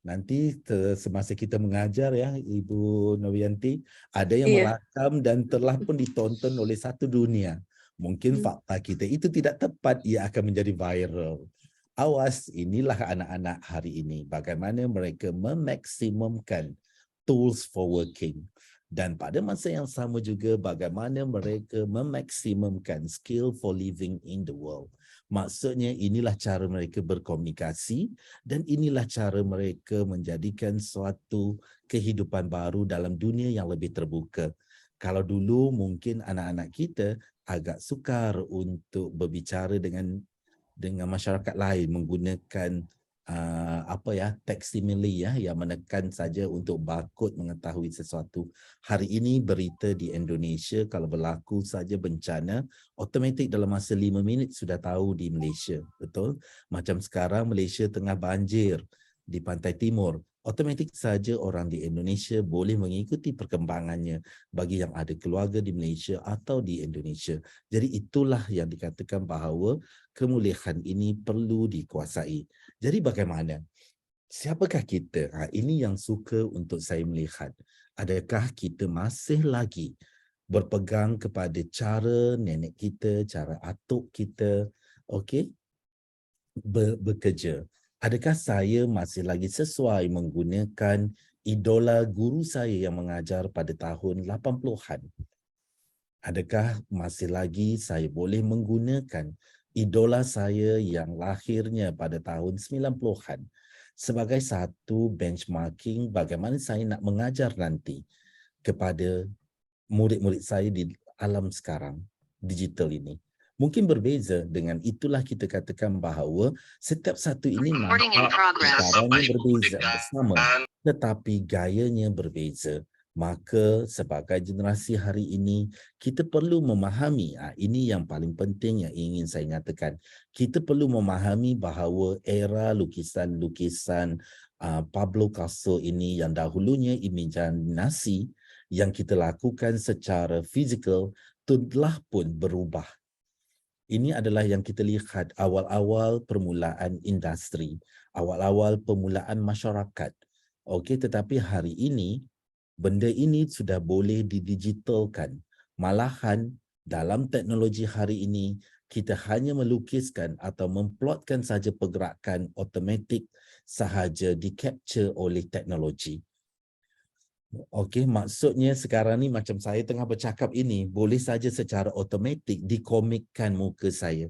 Nanti semasa kita mengajar ya, Ibu Novianti, ada yang merakam dan telah pun ditonton oleh satu dunia. Mungkin fakta kita itu tidak tepat, ia akan menjadi viral. Awas, inilah anak-anak hari ini. Bagaimana mereka memaksimumkan tools for working. Dan pada masa yang sama juga bagaimana mereka memaksimumkan skill for living in the world. Maksudnya inilah cara mereka berkomunikasi dan inilah cara mereka menjadikan suatu kehidupan baru dalam dunia yang lebih terbuka. Kalau dulu mungkin anak-anak kita agak sukar untuk berbicara dengan masyarakat lain menggunakan facsimile yang menekan saja untuk barcode mengetahui sesuatu. Hari ini berita di Indonesia kalau berlaku saja bencana, automatik dalam masa 5 minit sudah tahu di Malaysia. Betul? Macam sekarang Malaysia tengah banjir di pantai timur. Automatik saja orang di Indonesia boleh mengikuti perkembangannya bagi yang ada keluarga di Malaysia atau di Indonesia. Jadi itulah yang dikatakan bahawa kemuliaan ini perlu dikuasai. Jadi bagaimana? Siapakah kita? Ini yang suka untuk saya melihat. Adakah kita masih lagi berpegang kepada cara nenek kita, cara atuk kita, okey, bekerja? Adakah saya masih lagi sesuai menggunakan idola guru saya yang mengajar pada tahun 80-an? Adakah masih lagi saya boleh menggunakan idola saya yang lahirnya pada tahun 90-an sebagai satu benchmarking bagaimana saya nak mengajar nanti kepada murid-murid saya di alam sekarang, digital ini? Mungkin berbeza, dengan itulah kita katakan bahawa setiap satu ini nampak caranya berbeza bersama, tetapi gayanya berbeza. Maka sebagai generasi hari ini, kita perlu memahami, ini yang paling penting yang ingin saya nyatakan. Kita perlu memahami bahawa era lukisan-lukisan Pablo Picasso ini yang dahulunya imajinasi yang kita lakukan secara fizikal telah pun berubah. Ini adalah yang kita lihat awal-awal permulaan industri, awal-awal permulaan masyarakat. Okey, tetapi hari ini, benda ini sudah boleh didigitalkan. Malahan dalam teknologi hari ini, kita hanya melukiskan atau memplotkan saja pergerakan automatik sahaja di-capture oleh teknologi. Okey, maksudnya sekarang ni macam saya tengah bercakap ini, boleh saja secara automatik dikomikkan muka saya.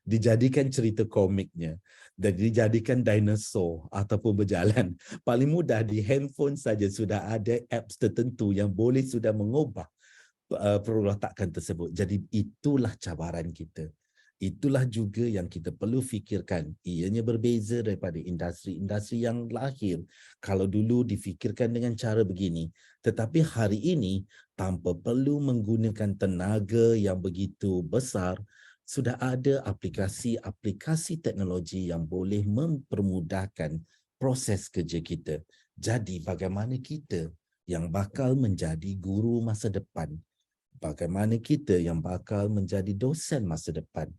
Dijadikan cerita komiknya dan dijadikan dinosaur ataupun berjalan. Paling mudah di handphone saja sudah ada apps tertentu yang boleh sudah mengubah perletakkan tersebut. Jadi itulah cabaran kita. Itulah juga yang kita perlu fikirkan. Ianya berbeza daripada industri-industri yang lahir. Kalau dulu difikirkan dengan cara begini, tetapi hari ini tanpa perlu menggunakan tenaga yang begitu besar, sudah ada aplikasi-aplikasi teknologi yang boleh mempermudahkan proses kerja kita. Jadi bagaimana kita yang bakal menjadi guru masa depan? Bagaimana kita yang bakal menjadi dosen masa depan?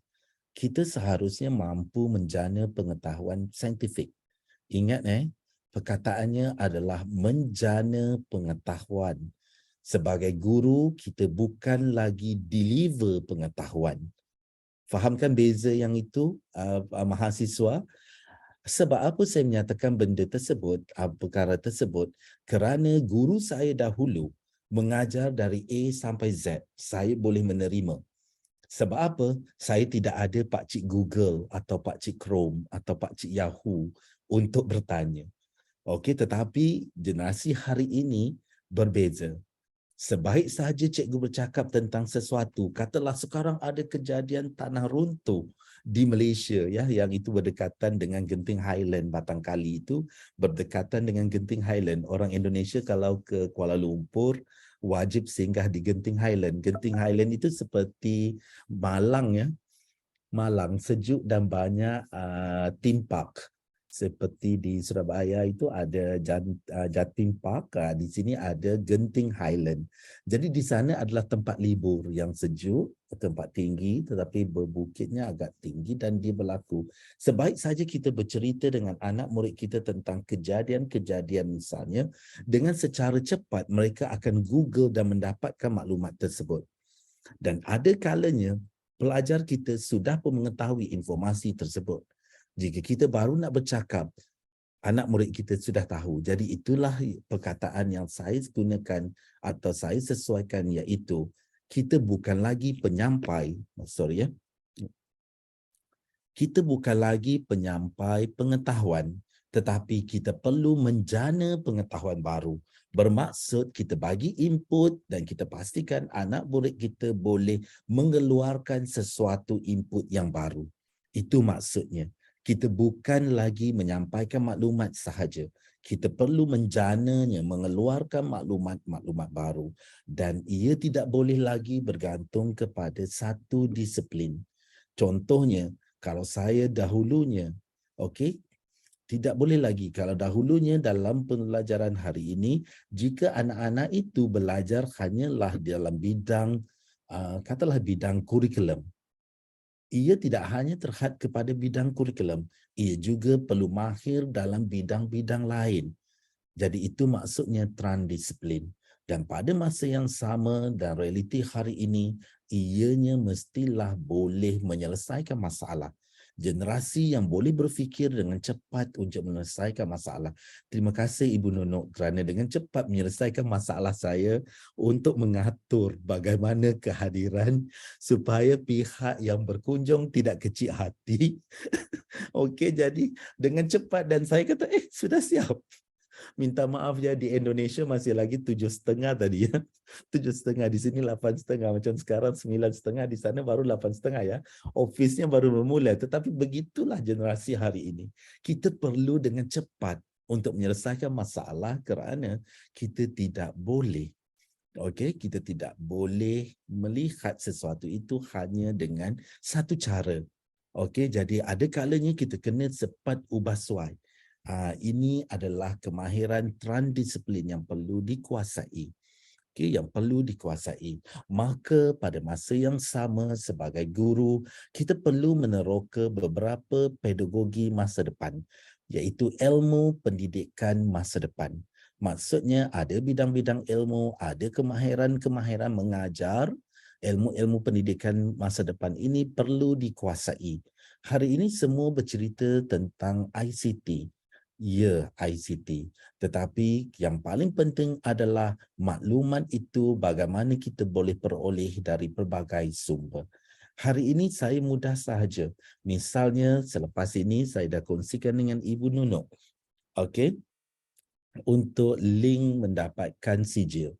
Kita seharusnya mampu menjana pengetahuan saintifik. Ingat perkataannya adalah menjana pengetahuan. Sebagai guru, kita bukan lagi deliver pengetahuan. Fahamkan beza yang itu, mahasiswa? Sebab apa saya menyatakan benda tersebut, perkara tersebut? Kerana guru saya dahulu mengajar dari A sampai Z, saya boleh menerima. Sebab apa? Saya tidak ada pakcik Google atau pakcik Chrome atau pakcik Yahoo untuk bertanya. Okey, tetapi generasi hari ini berbeza. Sebaik sahaja cikgu bercakap tentang sesuatu, katalah sekarang ada kejadian tanah runtuh di Malaysia, ya, yang itu berdekatan dengan Genting Highland, Batangkali itu berdekatan dengan Genting Highland. Orang Indonesia kalau ke Kuala Lumpur wajib singgah di Genting Highland. Genting Highland itu seperti Malang, ya. Malang sejuk dan banyak theme park. Seperti di Surabaya itu ada Jatim Park, di sini ada Genting Highland. Jadi di sana adalah tempat libur yang sejuk, tempat tinggi tetapi berbukitnya agak tinggi dan dia berlaku. Sebaik saja kita bercerita dengan anak murid kita tentang kejadian-kejadian misalnya, dengan secara cepat mereka akan Google dan mendapatkan maklumat tersebut. Dan ada kalanya pelajar kita sudah pun mengetahui informasi tersebut. Jika kita baru nak bercakap, anak murid kita sudah tahu. Jadi itulah perkataan yang saya gunakan atau saya sesuaikan, iaitu kita bukan lagi penyampai, kita bukan lagi penyampai pengetahuan, tetapi kita perlu menjana pengetahuan baru. Bermaksud kita bagi input dan kita pastikan anak murid kita boleh mengeluarkan sesuatu input yang baru. Itu maksudnya. Kita bukan lagi menyampaikan maklumat sahaja. Kita perlu menjananya, mengeluarkan maklumat-maklumat baru. Dan ia tidak boleh lagi bergantung kepada satu disiplin. Contohnya, kalau saya dahulunya, tidak boleh lagi. Kalau dahulunya dalam pembelajaran hari ini, jika anak-anak itu belajar hanyalah dalam bidang, katalah bidang kurikulum, ia tidak hanya terhad kepada bidang kurikulum, ia juga perlu mahir dalam bidang-bidang lain. Jadi itu maksudnya transdisiplin. Dan pada masa yang sama dan realiti hari ini, ianya mestilah boleh menyelesaikan masalah. Generasi yang boleh berfikir dengan cepat untuk menyelesaikan masalah. Terima kasih Ibu Nunuk kerana dengan cepat menyelesaikan masalah saya untuk mengatur bagaimana kehadiran supaya pihak yang berkunjung tidak kecil hati. Okey, jadi dengan cepat dan saya kata, sudah siap. Minta maaf ya, di Indonesia masih lagi 7.30 tadi ya. 7.30, di sini 8.30, macam sekarang 9.30, di sana baru 8.30 ya. Ofisnya baru memulai, tetapi begitulah generasi hari ini. Kita perlu dengan cepat untuk menyelesaikan masalah kerana kita tidak boleh, kita tidak boleh melihat sesuatu itu hanya dengan satu cara. Jadi ada kalanya kita kena cepat ubah suai. Ini adalah kemahiran transdisiplin yang perlu dikuasai. Yang perlu dikuasai. Maka pada masa yang sama sebagai guru, kita perlu meneroka beberapa pedagogi masa depan, iaitu ilmu pendidikan masa depan. Maksudnya ada bidang-bidang ilmu, ada kemahiran-kemahiran mengajar, ilmu-ilmu pendidikan masa depan ini perlu dikuasai. Hari ini semua bercerita tentang ICT. Ya, ICT. Tetapi yang paling penting adalah maklumat itu bagaimana kita boleh peroleh dari pelbagai sumber. Hari ini saya mudah sahaja. Misalnya selepas ini saya dah kongsikan dengan Ibu Nunuk. Untuk link mendapatkan sijil.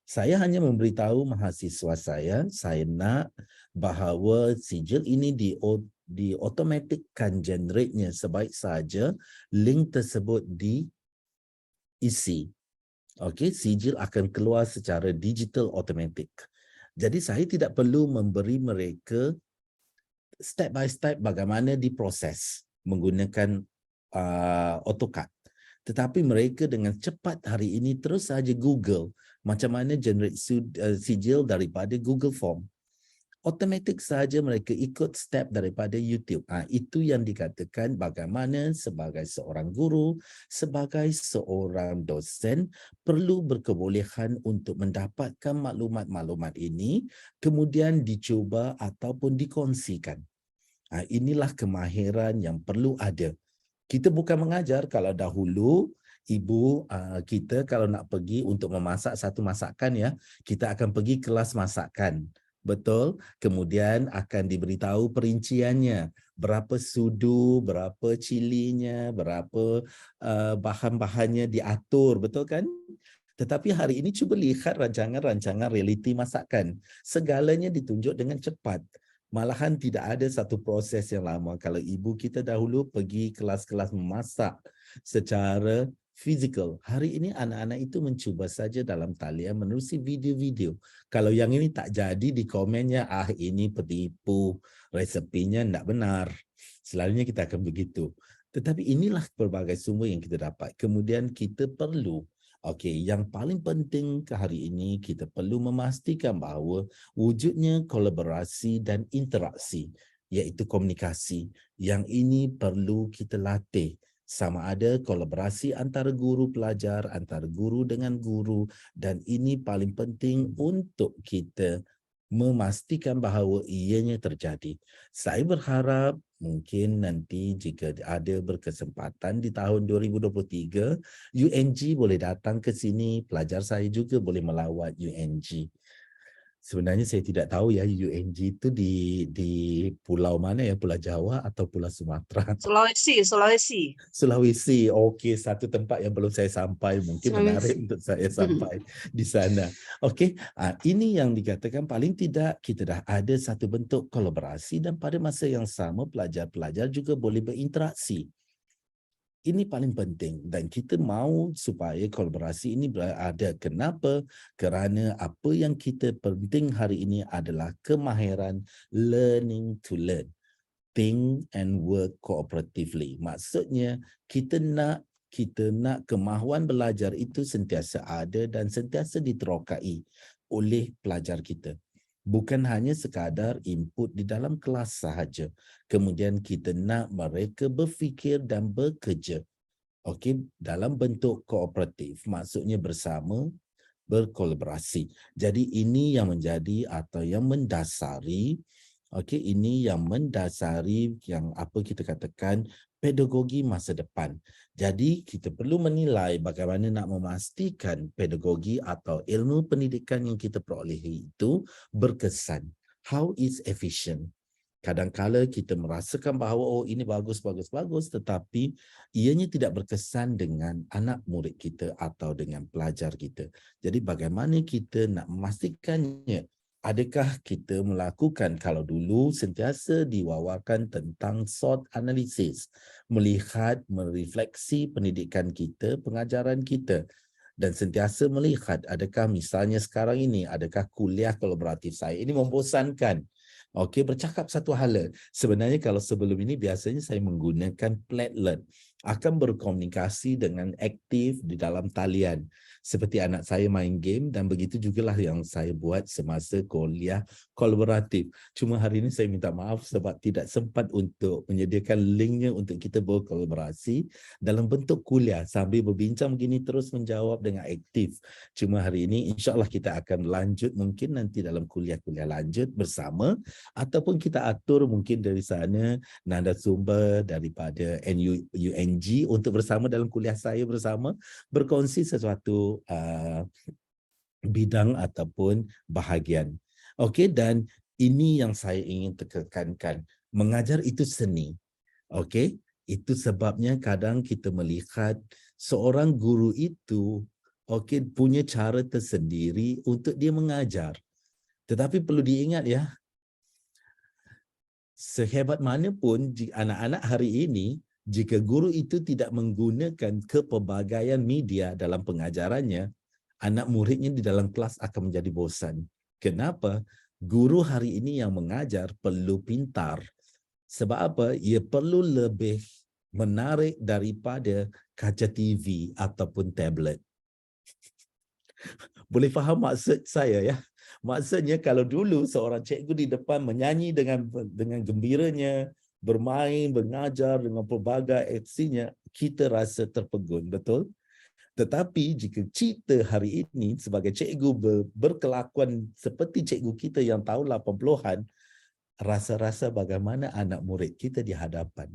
Saya hanya memberitahu mahasiswa saya nak bahawa sijil ini diotomatikkan generate-nya sebaik saja link tersebut diisi. Okey, sijil akan keluar secara digital automatic. Jadi saya tidak perlu memberi mereka step by step bagaimana diproses menggunakan AutoCAD. Tetapi mereka dengan cepat hari ini terus saja Google macam mana generate sijil daripada Google Form. Automatik saja mereka ikut step daripada YouTube. Itu yang dikatakan bagaimana sebagai seorang guru, sebagai seorang dosen perlu berkebolehan untuk mendapatkan maklumat-maklumat ini kemudian dicuba ataupun dikongsikan. Inilah kemahiran yang perlu ada. Kita bukan mengajar. Kalau dahulu ibu kita kalau nak pergi untuk memasak satu masakan ya, kita akan pergi kelas masakan. Betul? Kemudian akan diberitahu perinciannya, berapa sudu, berapa cilinya, berapa bahan-bahannya diatur, betul kan? Tetapi hari ini cuba lihat rancangan-rancangan realiti masakan. Segalanya ditunjuk dengan cepat. Malahan tidak ada satu proses yang lama. Kalau ibu kita dahulu pergi kelas-kelas memasak secara fizikal, hari ini anak-anak itu mencuba saja dalam talian menerusi video-video. Kalau yang ini tak jadi di komennya, ini penipu, resepinya tidak benar. Selalunya kita akan begitu. Tetapi inilah pelbagai sumber yang kita dapat. Kemudian kita perlu yang paling penting ke hari ini kita perlu memastikan bahawa wujudnya kolaborasi dan interaksi, iaitu komunikasi. Yang ini perlu kita latih. Sama ada kolaborasi antara guru pelajar, antara guru dengan guru, dan ini paling penting untuk kita memastikan bahawa ianya terjadi. Saya berharap mungkin nanti jika ada berkesempatan di tahun 2023, UNG boleh datang ke sini, pelajar saya juga boleh melawat UNG. Sebenarnya saya tidak tahu ya UNG itu di pulau mana ya, Pulau Jawa atau Pulau Sumatera? Sulawesi. Sulawesi, okey, satu tempat yang belum saya sampai, mungkin menarik Sulawesi. untuk saya sampai di sana. Okey, ini yang dikatakan paling tidak kita dah ada satu bentuk kolaborasi dan pada masa yang sama pelajar-pelajar juga boleh berinteraksi. Ini paling penting dan kita mahu supaya kolaborasi ini ada. Kenapa? Kerana apa yang kita penting hari ini adalah kemahiran learning to learn. Think and work cooperatively. Maksudnya kita nak kemahuan belajar itu sentiasa ada dan sentiasa diterokai oleh pelajar kita. Bukan hanya sekadar input di dalam kelas sahaja. Kemudian kita nak mereka berfikir dan bekerja. Dalam bentuk kooperatif, maksudnya bersama, berkolaborasi. Jadi ini yang menjadi atau yang mendasari, ini yang mendasari yang apa kita katakan pedagogi masa depan. Jadi kita perlu menilai bagaimana nak memastikan pedagogi atau ilmu pendidikan yang kita perolehi itu berkesan. How is efficient? Kadang-kala kita merasakan bahawa ini bagus, tetapi ianya tidak berkesan dengan anak murid kita atau dengan pelajar kita. Jadi bagaimana kita nak memastikannya? Adakah kita melakukan, kalau dulu sentiasa diwawarkan tentang SWOT analysis, melihat, merefleksi pendidikan kita, pengajaran kita, dan sentiasa melihat adakah misalnya sekarang ini, adakah kuliah kolaboratif saya ini membosankan. Bercakap satu hala. Sebenarnya kalau sebelum ini biasanya saya menggunakan Padlet, akan berkomunikasi dengan aktif di dalam talian. Seperti anak saya main game dan begitu jugalah yang saya buat semasa kuliah kolaboratif. Cuma hari ini saya minta maaf sebab tidak sempat untuk menyediakan linknya untuk kita berkolaborasi dalam bentuk kuliah sambil berbincang begini terus menjawab dengan aktif. Cuma hari ini insya-Allah kita akan lanjut mungkin nanti dalam kuliah-kuliah lanjut bersama ataupun kita atur mungkin dari sana nada sumber daripada UNG untuk bersama dalam kuliah saya bersama berkongsi sesuatu bidang ataupun bahagian. Dan ini yang saya ingin tekankan. Mengajar itu seni. Itu sebabnya kadang kita melihat seorang guru itu okey, punya cara tersendiri untuk dia mengajar. Tetapi perlu diingat ya, sehebat mana pun anak-anak hari ini, jika guru itu tidak menggunakan kepelbagaian media dalam pengajarannya, anak muridnya di dalam kelas akan menjadi bosan. Kenapa? Guru hari ini yang mengajar perlu pintar. Sebab apa? Ia perlu lebih menarik daripada kaca TV ataupun tablet. Boleh faham maksud saya ya? Maksudnya kalau dulu seorang cikgu di depan menyanyi dengan gembiranya, bermain, mengajar dengan pelbagai aksinya, kita rasa terpegun, betul? Tetapi jika kita hari ini sebagai cikgu berkelakuan seperti cikgu kita yang tahun 80-an, rasa-rasa bagaimana anak murid kita di hadapan.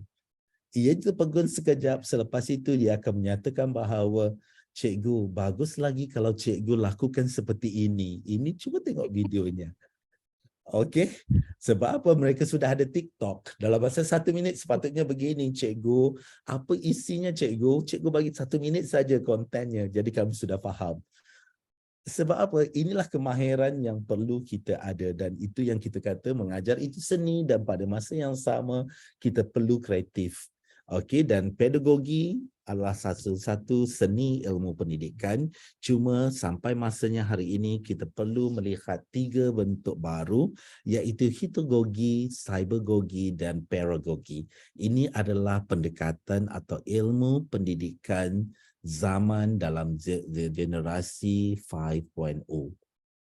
Ia terpegun sekejap, selepas itu dia akan menyatakan bahawa cikgu, bagus lagi kalau cikgu lakukan seperti ini. Ini cuba tengok videonya. Okey, sebab apa? Mereka sudah ada TikTok. Dalam masa 1 minit sepatutnya begini, cikgu. Apa isinya cikgu? Cikgu bagi 1 minit saja kontennya. Jadi kami sudah faham. Sebab apa? Inilah kemahiran yang perlu kita ada dan itu yang kita kata mengajar itu seni dan pada masa yang sama kita perlu kreatif. Okey, dan pedagogi adalah satu seni ilmu pendidikan. Cuma sampai masanya hari ini kita perlu melihat 3 bentuk baru iaitu hitagogi, cybergogi dan pedagogi. Ini adalah pendekatan atau ilmu pendidikan zaman dalam generasi 5.0.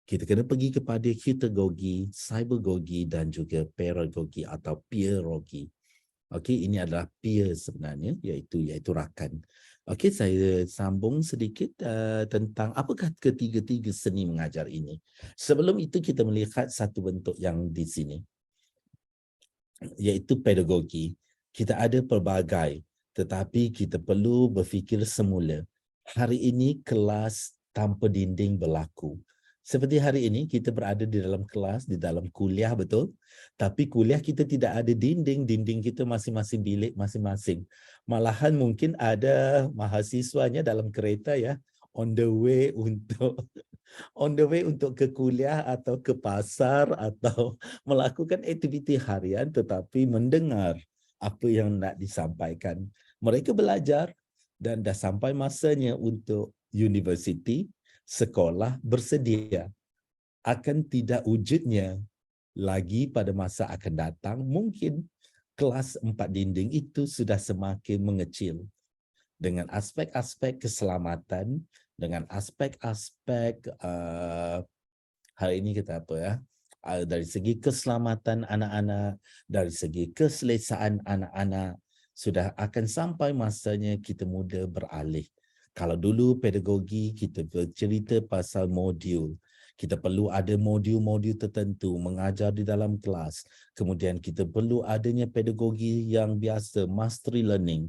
Kita kena pergi kepada hitagogi, cybergogi dan juga pedagogi atau peerogi. Okey, ini adalah peer sebenarnya, iaitu rakan. Okey, saya sambung sedikit tentang apakah ketiga-tiga seni mengajar ini. Sebelum itu kita melihat satu bentuk yang di sini, iaitu pedagogi. Kita ada pelbagai, tetapi kita perlu berfikir semula. Hari ini kelas tanpa dinding berlaku. Seperti hari ini kita berada di dalam kelas, di dalam kuliah, betul? Tapi kuliah kita tidak ada dinding kita masing-masing bilik masing-masing. Malahan mungkin ada mahasiswanya dalam kereta ya, on the way untuk ke kuliah atau ke pasar atau melakukan aktiviti harian tetapi mendengar apa yang nak disampaikan. Mereka belajar dan dah sampai masanya untuk universiti, sekolah bersedia. Akan tidak wujudnya lagi pada masa akan datang, mungkin kelas 4 dinding itu sudah semakin mengecil. Dengan aspek-aspek keselamatan, dengan aspek-aspek hari ini kita apa ya, dari segi keselamatan anak-anak, dari segi keselesaan anak-anak, sudah akan sampai masanya kita mula beralih. Kalau dulu pedagogi kita bercerita pasal modul, kita perlu ada modul-modul tertentu mengajar di dalam kelas. Kemudian kita perlu adanya pedagogi yang biasa, mastery learning,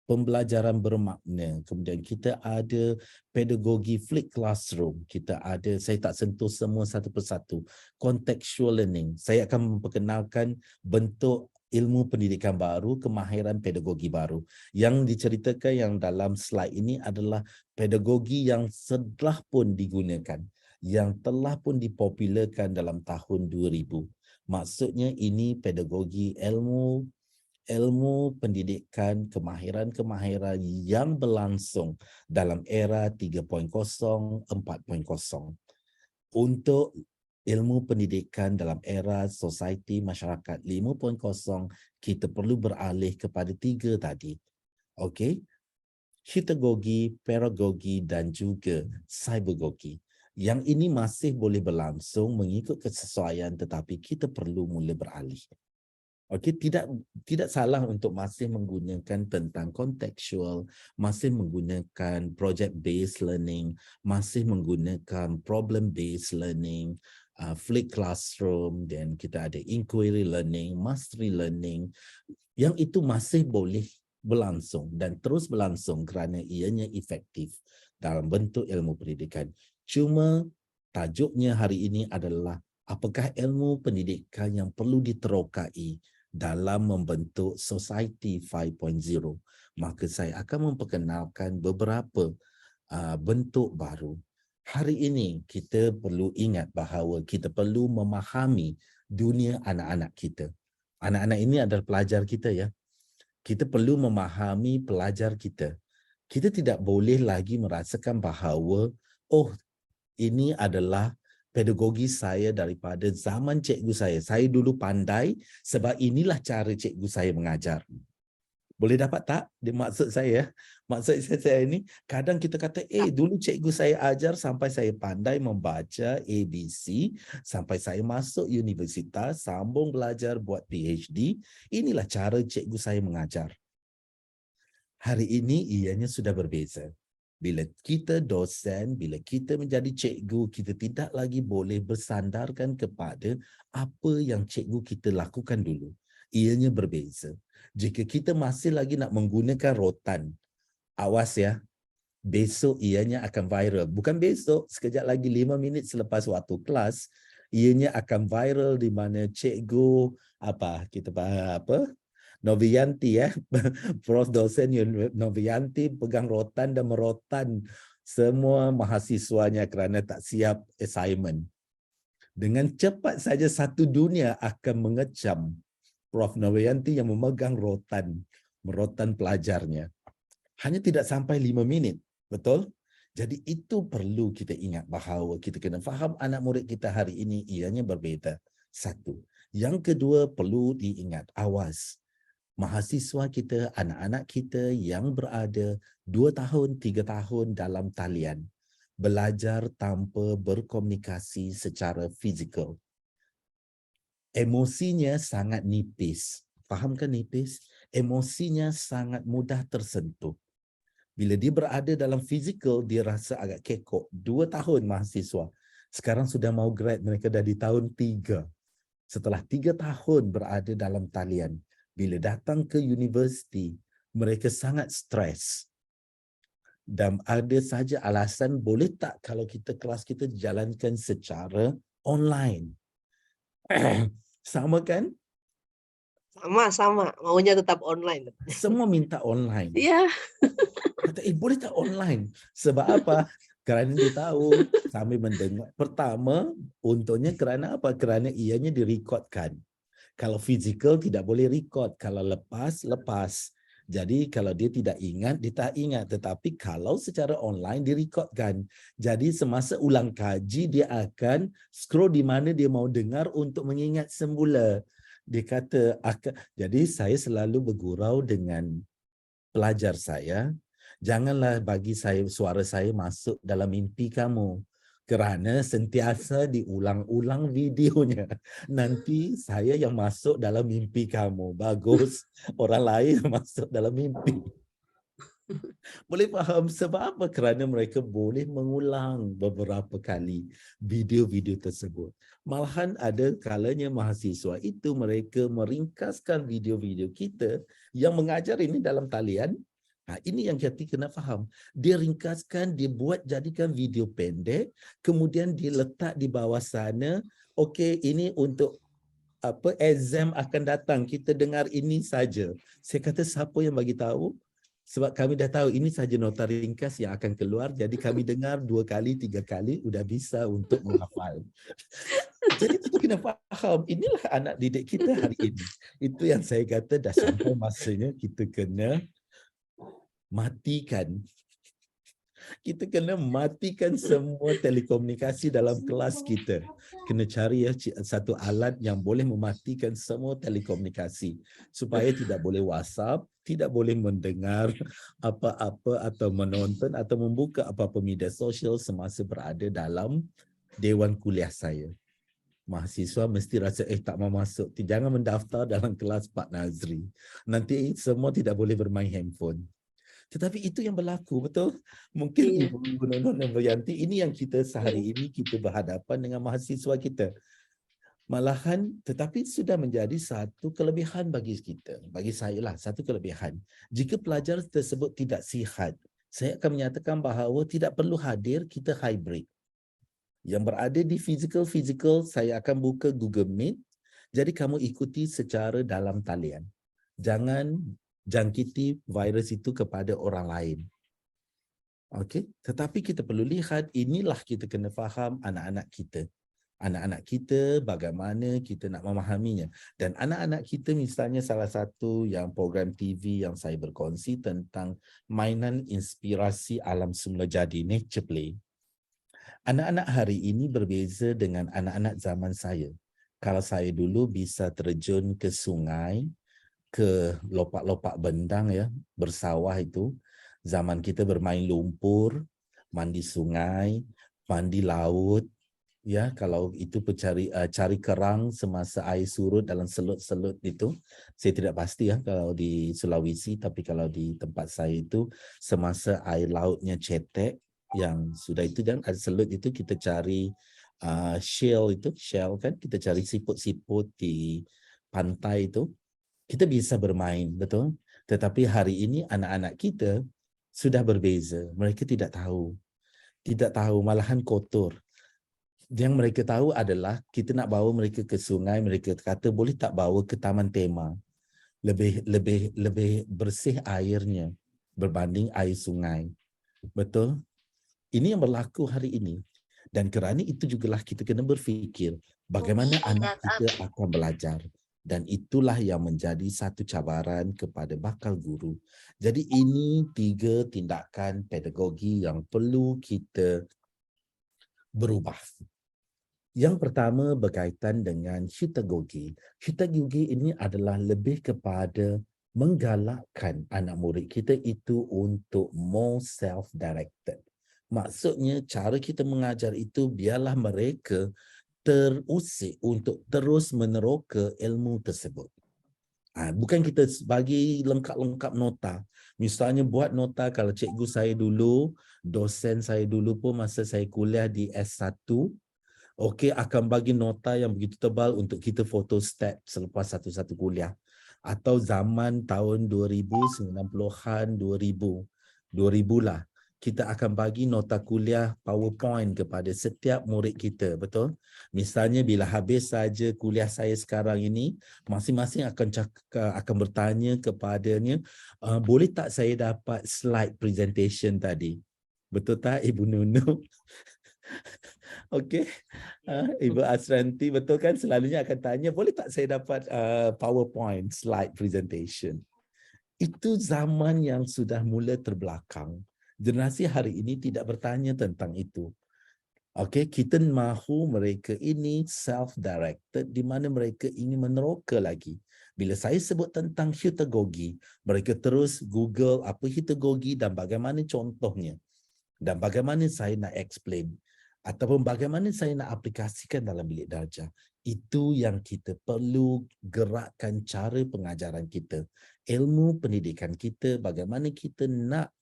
pembelajaran bermakna. Kemudian kita ada pedagogi flipped classroom. Kita ada, saya tak sentuh semua satu persatu. Contextual learning. Saya akan memperkenalkan bentuk ilmu pendidikan baru, kemahiran pedagogi baru. Yang diceritakan yang dalam slide ini adalah pedagogi yang telah pun digunakan, yang telah pun dipopularkan dalam tahun 2000. Maksudnya ini pedagogi ilmu pendidikan, kemahiran-kemahiran yang berlangsung dalam era 3.0, 4.0. Untuk ilmu pendidikan dalam era society masyarakat 5.0, kita perlu beralih kepada 3 tadi. Okey? Hitagogi, pedagogi dan juga cybergogi. Yang ini masih boleh berlangsung mengikut kesesuaian tetapi kita perlu mula beralih. Okey, tidak salah untuk masih menggunakan tentang contextual, masih menggunakan project based learning, masih menggunakan problem based learning, flipped classroom, dan kita ada inquiry learning, mastery learning. Yang itu masih boleh berlangsung dan terus berlangsung kerana ianya efektif dalam bentuk ilmu pendidikan. Cuma tajuknya hari ini adalah apakah ilmu pendidikan yang perlu diterokai dalam membentuk Society 5.0. Maka saya akan memperkenalkan beberapa bentuk baru. Hari ini kita perlu ingat bahawa kita perlu memahami dunia anak-anak kita. Anak-anak ini adalah pelajar kita ya. Kita perlu memahami pelajar kita. Kita tidak boleh lagi merasakan bahawa oh ini adalah pedagogi saya daripada zaman cikgu saya. Saya dulu pandai sebab inilah cara cikgu saya mengajar. Boleh dapat tak? Maksud saya, maksud saya ini, kadang kita kata, dulu cikgu saya ajar sampai saya pandai membaca ABC, sampai saya masuk universitas, sambung belajar buat PhD, inilah cara cikgu saya mengajar. Hari ini ianya sudah berbeza. Bila kita dosen, bila kita menjadi cikgu, kita tidak lagi boleh bersandarkan kepada apa yang cikgu kita lakukan dulu. Ianya berbeza. Jika kita masih lagi nak menggunakan rotan, awas ya, besok ianya akan viral. Bukan besok, sekejap lagi 5 minit selepas waktu kelas, ianya akan viral di mana cikgu, Novianti ya, Prof dosen Novianti pegang rotan dan merotan semua mahasiswanya kerana tak siap assignment. Dengan cepat saja satu dunia akan mengecam Prof Novianti yang memegang merotan pelajarnya. Hanya tidak sampai 5 minit, betul? Jadi itu perlu kita ingat bahawa kita kena faham anak murid kita hari ini ianya berbeza. Satu. Yang kedua perlu diingat, awas. Mahasiswa kita, anak-anak kita yang berada 2 tahun, 3 tahun dalam talian. Belajar tanpa berkomunikasi secara fizikal. Emosinya sangat nipis. Fahamkan nipis? Emosinya sangat mudah tersentuh. Bila dia berada dalam fizikal, dia rasa agak kekok. 2 tahun mahasiswa. Sekarang sudah mau grad, mereka dah di tahun 3. Setelah 3 tahun berada dalam talian, bila datang ke universiti, mereka sangat stres. Dan ada saja alasan, boleh tak kalau kelas kita dijalankan secara online? Sama kan? Sama. Maunya tetap online. Semua minta online. Iya. Kata, boleh tak online? Sebab apa? Kerana dia tahu sambil mendengar. Pertama, untungnya kerana apa? Kerana ianya direkodkan. Kalau fizikal tidak boleh record. Kalau lepas. Jadi kalau dia tidak ingat, dia tak ingat. Tetapi kalau secara online direkodkan. Jadi semasa ulang kaji, dia akan scroll di mana dia mau dengar untuk mengingat semula. Dia kata, jadi saya selalu bergurau dengan pelajar saya, janganlah bagi suara saya masuk dalam mimpi kamu. Kerana sentiasa diulang-ulang videonya. Nanti saya yang masuk dalam mimpi kamu. Bagus, orang lain yang masuk dalam mimpi. Boleh faham sebab apa? Kerana mereka boleh mengulang beberapa kali video-video tersebut. Malahan ada kalanya mahasiswa itu mereka meringkaskan video-video kita yang mengajar ini dalam talian. Ini yang kita kena faham. Dia ringkaskan, dia buat jadikan video pendek, kemudian dia letak di bawah sana, okey, ini untuk exam akan datang, kita dengar ini saja. Saya kata, siapa yang bagi tahu? Sebab kami dah tahu ini saja nota ringkas yang akan keluar, jadi kami dengar 2 kali, 3 kali, sudah bisa untuk menghafal. Jadi kita kena faham, inilah anak didik kita hari ini. Itu yang saya kata dah sampai masanya kita kena matikan. Kita kena matikan semua telekomunikasi dalam kelas kita. Kena cari satu alat yang boleh mematikan semua telekomunikasi. Supaya tidak boleh WhatsApp, tidak boleh mendengar apa-apa atau menonton atau membuka apa-apa media sosial semasa berada dalam dewan kuliah saya. Mahasiswa mesti rasa, tak mau masuk. Jangan mendaftar dalam kelas Pak Nazri. Nanti semua tidak boleh bermain handphone. Tetapi itu yang berlaku, betul? Mungkin Ibu Nonon dan Yanti, ini yang kita sehari ini kita berhadapan dengan mahasiswa kita. Malahan, tetapi sudah menjadi satu kelebihan bagi kita. Bagi saya lah, satu kelebihan. Jika pelajar tersebut tidak sihat, saya akan menyatakan bahawa tidak perlu hadir, kita hybrid. Yang berada di fizikal, saya akan buka Google Meet. Jadi kamu ikuti secara dalam talian. Jangan jangkiti virus itu kepada orang lain. Okey, tetapi kita perlu lihat, inilah kita kena faham anak-anak kita. Anak-anak kita bagaimana kita nak memahaminya. Dan anak-anak kita misalnya salah satu yang program TV yang saya berkongsi tentang mainan inspirasi alam semula jadi, Nature Play. Anak-anak hari ini berbeza dengan anak-anak zaman saya. Kalau saya dulu bisa terjun ke sungai, ke lopak-lopak bendang ya, bersawah itu. Zaman kita bermain lumpur, mandi sungai, mandi laut, ya kalau itu cari kerang semasa air surut dalam selut-selut itu. Saya tidak pasti ya kalau di Sulawesi, tapi kalau di tempat saya itu semasa air lautnya cetek, yang sudah itu dan ada selut itu kita cari shell kan, kita cari siput-siput di pantai itu. Kita bisa bermain, betul? Tetapi hari ini anak-anak kita sudah berbeza. Mereka tidak tahu, malahan kotor. Yang mereka tahu adalah kita nak bawa mereka ke sungai, mereka kata boleh tak bawa ke taman tema. Lebih bersih airnya berbanding air sungai. Betul? Ini yang berlaku hari ini. Dan kerana itu jugalah kita kena berfikir bagaimana anak kita akan belajar. Dan itulah yang menjadi satu cabaran kepada bakal guru. Jadi ini 3 tindakan pedagogi yang perlu kita berubah. Yang pertama berkaitan dengan heutagogi. Heutagogi ini adalah lebih kepada menggalakkan anak murid kita itu untuk more self-directed. Maksudnya cara kita mengajar itu biarlah mereka terusik untuk terus meneroka ilmu tersebut. Bukan kita bagi lengkap-lengkap nota. Misalnya buat nota, kalau cikgu saya dulu, dosen saya dulu pun masa saya kuliah di S1, okey, akan bagi nota yang begitu tebal untuk kita foto stat selepas satu-satu kuliah. Atau zaman tahun 2090-an, 2000 lah. Kita akan bagi nota kuliah PowerPoint kepada setiap murid kita, betul? Misalnya bila habis saja kuliah saya sekarang ini, masing-masing akan bertanya kepadanya, boleh tak saya dapat slide presentation tadi? Betul tak Ibu Nunu? Okey. Ibu Asranti, betul kan, selalunya akan tanya, boleh tak saya dapat PowerPoint slide presentation? Itu zaman yang sudah mula terbelakang. Generasi hari ini tidak bertanya tentang itu. Okey, kita mahu mereka ini self-directed di mana mereka ingin meneroka lagi. Bila saya sebut tentang heutagogi, mereka terus Google apa heutagogi dan bagaimana contohnya. Dan bagaimana saya nak explain ataupun bagaimana saya nak aplikasikan dalam bilik darjah. Itu yang kita perlu gerakkan cara pengajaran kita. Ilmu pendidikan kita, bagaimana kita nak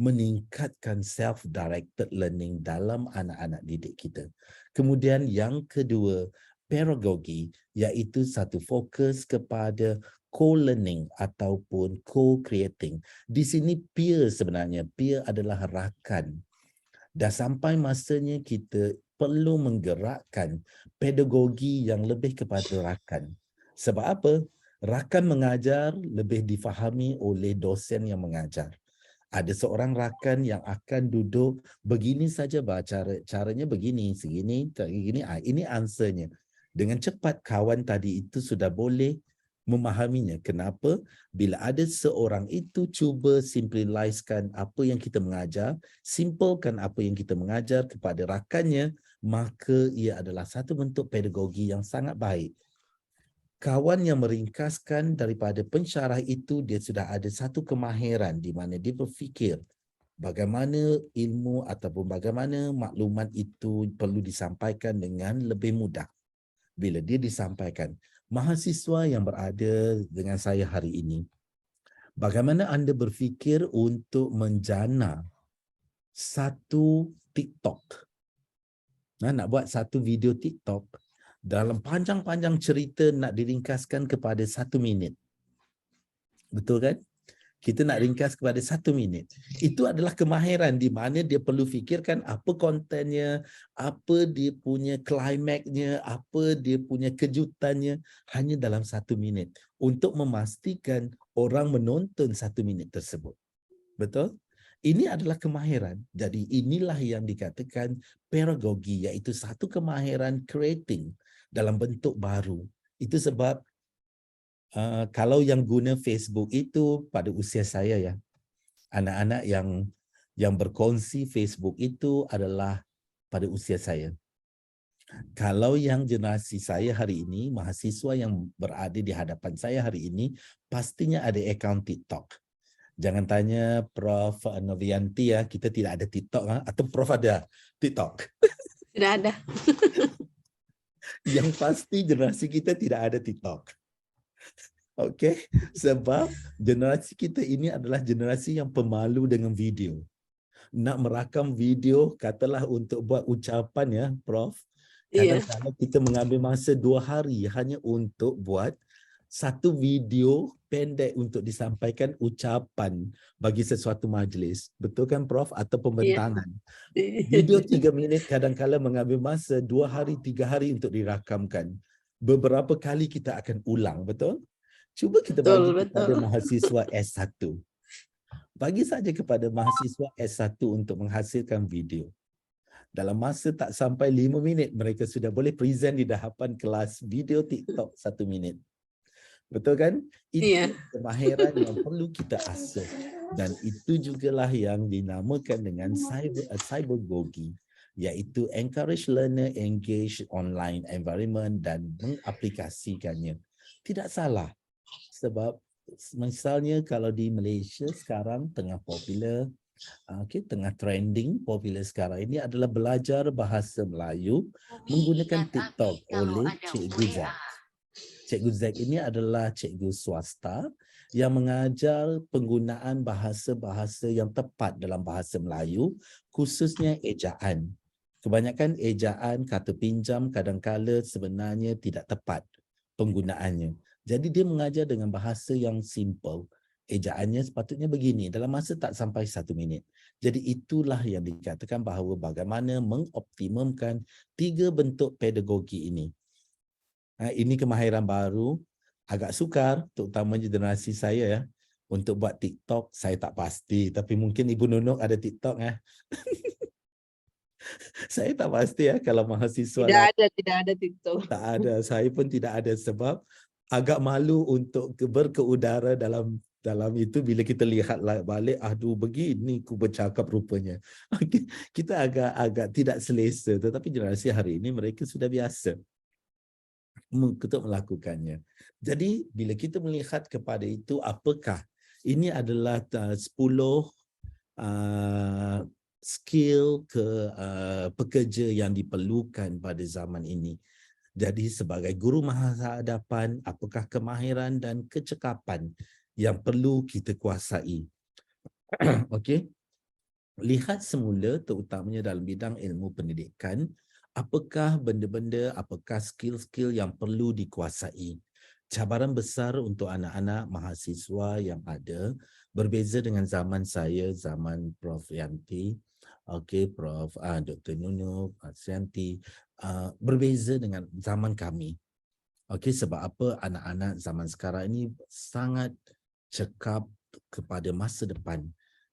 meningkatkan self-directed learning dalam anak-anak didik kita. Kemudian yang kedua, pedagogi, iaitu satu fokus kepada co-learning ataupun co-creating. Di sini peer sebenarnya, peer adalah rakan. Dah sampai masanya kita perlu menggerakkan pedagogi yang lebih kepada rakan. Sebab apa? Rakan mengajar lebih difahami oleh dosen yang mengajar. Ada seorang rakan yang akan duduk begini saja caranya begini, segini, begini. Ini answernya. Dengan cepat kawan tadi itu sudah boleh memahaminya. Kenapa? Bila ada seorang itu cuba simplifikan apa yang kita mengajar, simpelkan apa yang kita mengajar kepada rakannya, maka ia adalah satu bentuk pedagogi yang sangat baik. Kawan yang meringkaskan daripada pensyarah itu, dia sudah ada satu kemahiran di mana dia berfikir bagaimana ilmu ataupun bagaimana maklumat itu perlu disampaikan dengan lebih mudah. Bila dia disampaikan, mahasiswa yang berada dengan saya hari ini, bagaimana anda berfikir untuk menjana satu TikTok? Nak buat satu video TikTok, dalam panjang-panjang cerita nak diringkaskan kepada 1 minit. Betul kan? Kita nak ringkas kepada 1 minit. Itu adalah kemahiran di mana dia perlu fikirkan apa kontennya, apa dia punya klimaksnya, apa dia punya kejutannya hanya dalam 1 minit untuk memastikan orang menonton 1 minit tersebut. Betul? Ini adalah kemahiran. Jadi inilah yang dikatakan pedagogi, iaitu satu kemahiran creating dalam bentuk baru. Itu sebab kalau yang guna Facebook itu pada usia saya ya, anak-anak yang berkongsi Facebook itu adalah pada usia saya. Kalau yang generasi saya hari ini, mahasiswa yang berada di hadapan saya hari ini, pastinya ada akaun TikTok. Jangan tanya Prof. Novianti ya, kita tidak ada TikTok atau Prof ada TikTok. Tidak ada. Yang pasti generasi kita tidak ada TikTok. Okey, sebab generasi kita ini adalah generasi yang pemalu dengan video. Nak merakam video, katalah untuk buat ucapan ya, Prof. Iya. Kadang-kadang kita mengambil masa 2 hari hanya untuk buat satu video pendek untuk disampaikan ucapan bagi sesuatu majlis. Betul kan, Prof? Atau pembentangan. Video 3 minit kadang-kadang mengambil masa 2 hari, 3 hari untuk dirakamkan. Beberapa kali kita akan ulang, betul? Cuba kita bagi kepada mahasiswa S1. Bagi saja kepada mahasiswa S1 untuk menghasilkan video. Dalam masa tak sampai 5 minit, mereka sudah boleh present di hadapan kelas video TikTok 1 minit. Betul kan? Itu kemahiran yang perlu kita asah. Dan itu jugalah yang dinamakan dengan cybergogi, iaitu encourage learner engage online environment dan mengaplikasikannya. Tidak salah. Sebab misalnya kalau di Malaysia sekarang tengah popular, tengah trending popular sekarang ini adalah belajar bahasa Melayu menggunakan TikTok oleh Cikgu Zack. Cikgu Zack ini adalah cikgu swasta yang mengajar penggunaan bahasa-bahasa yang tepat dalam bahasa Melayu, khususnya ejaan. Kebanyakan ejaan, kata pinjam kadang-kala sebenarnya tidak tepat penggunaannya. Jadi dia mengajar dengan bahasa yang simple. Ejaannya sepatutnya begini, dalam masa tak sampai 1 minit. Jadi itulah yang dikatakan bahawa bagaimana mengoptimumkan 3 bentuk pedagogi ini. Ini kemahiran baru, agak sukar, terutamanya generasi saya ya. Untuk buat TikTok, saya tak pasti. Tapi mungkin Ibu Nunuk ada TikTok ya. Saya tak pasti ya kalau mahasiswa. Tidak ada TikTok. Tak ada, saya pun tidak ada sebab agak malu untuk berkeudara dalam itu bila kita lihat balik, aduh begini ku bercakap rupanya. Kita agak tidak selesa, tetapi generasi hari ini mereka sudah biasa untuk melakukannya. Jadi bila kita melihat kepada itu, apakah ini adalah 10 skill pekerja yang diperlukan pada zaman ini. Jadi sebagai guru masa hadapan, apakah kemahiran dan kecekapan yang perlu kita kuasai? Okey. Lihat semula terutamanya dalam bidang ilmu pendidikan, apakah benda-benda, apakah skill-skill yang perlu dikuasai. Cabaran besar untuk anak-anak mahasiswa yang ada berbeza dengan zaman saya, zaman Prof. Yanti, Prof. Dr. Nunuk, Yanti, berbeza dengan zaman kami. Sebab apa anak-anak zaman sekarang ini sangat cekap kepada masa depan.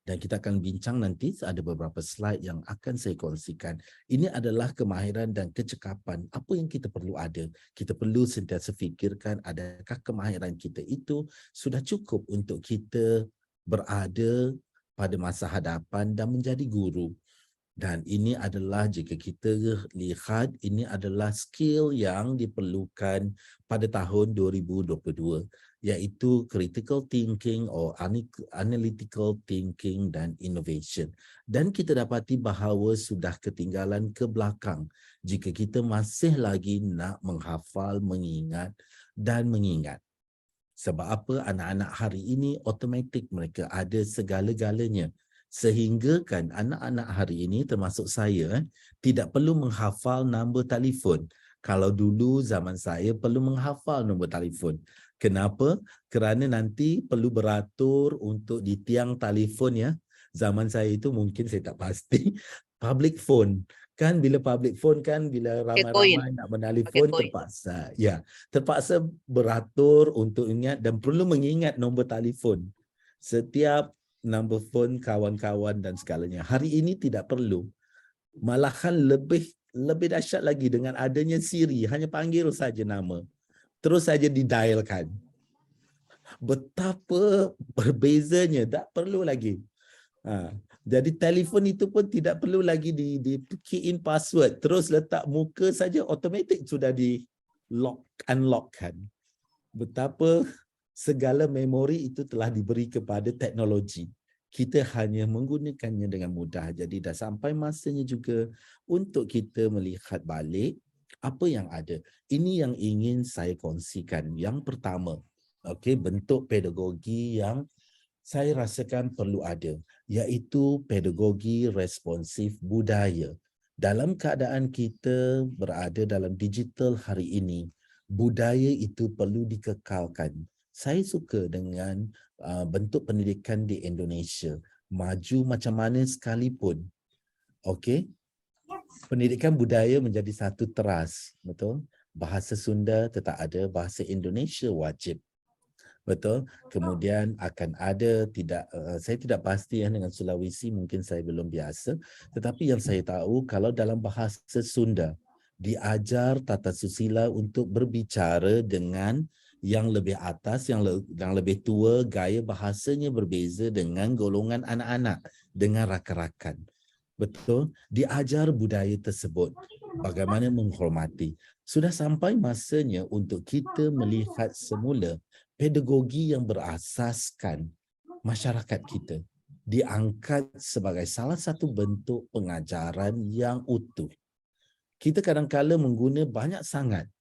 Dan kita akan bincang nanti, ada beberapa slide yang akan saya kongsikan. Ini adalah kemahiran dan kecekapan. Apa yang kita perlu ada? Kita perlu sentiasa fikirkan adakah kemahiran kita itu sudah cukup untuk kita berada pada masa hadapan dan menjadi guru. Dan ini adalah jika kita lihat, ini adalah skill yang diperlukan pada tahun 2022, iaitu critical thinking or analytical thinking dan innovation. Dan kita dapati bahawa sudah ketinggalan ke belakang jika kita masih lagi nak menghafal, mengingat dan mengingat. Sebab apa? Anak-anak hari ini automatik mereka ada segala-galanya. Sehingga kan anak-anak hari ini termasuk saya tidak perlu menghafal nombor telefon. Kalau dulu zaman saya perlu menghafal nombor telefon. Kenapa? Kerana nanti perlu beratur untuk di tiang telefon ya. Zaman saya itu mungkin saya tak pasti. Public phone. Kan bila public phone kan bila ramai-ramai nak menelefon terpaksa. Ya, terpaksa beratur untuk ingat dan perlu mengingat nombor telefon. Setiap nombor phone kawan-kawan dan segalanya. Hari ini tidak perlu. Malahan lebih dahsyat lagi dengan adanya Siri, hanya panggil saja nama. Terus saja didialkan. Betapa berbezanya, tak perlu lagi. Jadi telefon itu pun tidak perlu lagi di key in password, terus letak muka saja automatik sudah di unlockkan. Betapa segala memori itu telah diberi kepada teknologi. Kita hanya menggunakannya dengan mudah. Jadi dah sampai masanya juga untuk kita melihat balik apa yang ada. Ini yang ingin saya kongsikan. Yang pertama, bentuk pedagogi yang saya rasakan perlu ada, iaitu pedagogi responsif budaya. Dalam keadaan kita berada dalam digital hari ini, budaya itu perlu dikekalkan. Saya suka dengan bentuk pendidikan di Indonesia. Maju macam mana sekalipun, pendidikan budaya menjadi satu teras, betul? Bahasa Sunda tetap ada, bahasa Indonesia wajib. Betul. Kemudian akan ada saya tidak pasti dengan Sulawesi, mungkin saya belum biasa, tetapi yang saya tahu kalau dalam bahasa Sunda diajar tata susila untuk berbicara dengan yang lebih atas, yang lebih tua, gaya bahasanya berbeza dengan golongan anak-anak, dengan rakan-rakan. Betul, diajar budaya tersebut, bagaimana menghormati. Sudah sampai masanya untuk kita melihat semula pedagogi yang berasaskan masyarakat kita diangkat sebagai salah satu bentuk pengajaran yang utuh. Kita kadang-kala mengguna banyak sangat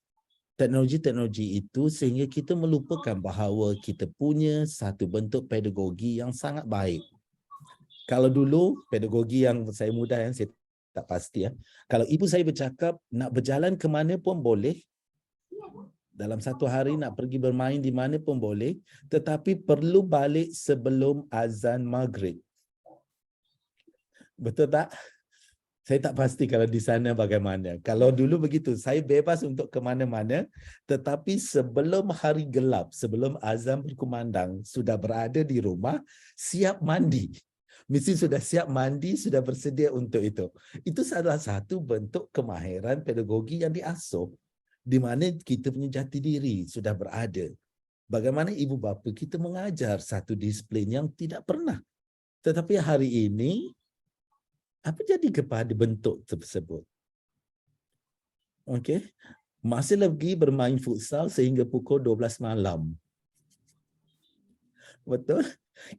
teknologi-teknologi itu sehingga kita melupakan bahawa kita punya satu bentuk pedagogi yang sangat baik. Kalau dulu pedagogi yang saya muda, yang saya tak pasti, kalau ibu saya bercakap nak berjalan ke mana pun boleh, dalam satu hari nak pergi bermain di mana pun boleh, tetapi perlu balik sebelum azan maghrib. Betul tak? Saya tak pasti kalau di sana bagaimana. Kalau dulu begitu, saya bebas untuk ke mana-mana, tetapi sebelum hari gelap, sebelum azan berkumandang, sudah berada di rumah, siap mandi. Mesti sudah siap mandi, sudah bersedia untuk itu. Itu salah satu bentuk kemahiran pedagogi yang diasuh, di mana kita punya jati diri sudah berada. Bagaimana ibu bapa kita mengajar satu disiplin yang tidak pernah. Tetapi hari ini, apa jadi kepada bentuk tersebut? Masih lagi bermain futsal sehingga pukul 12 malam. Betul?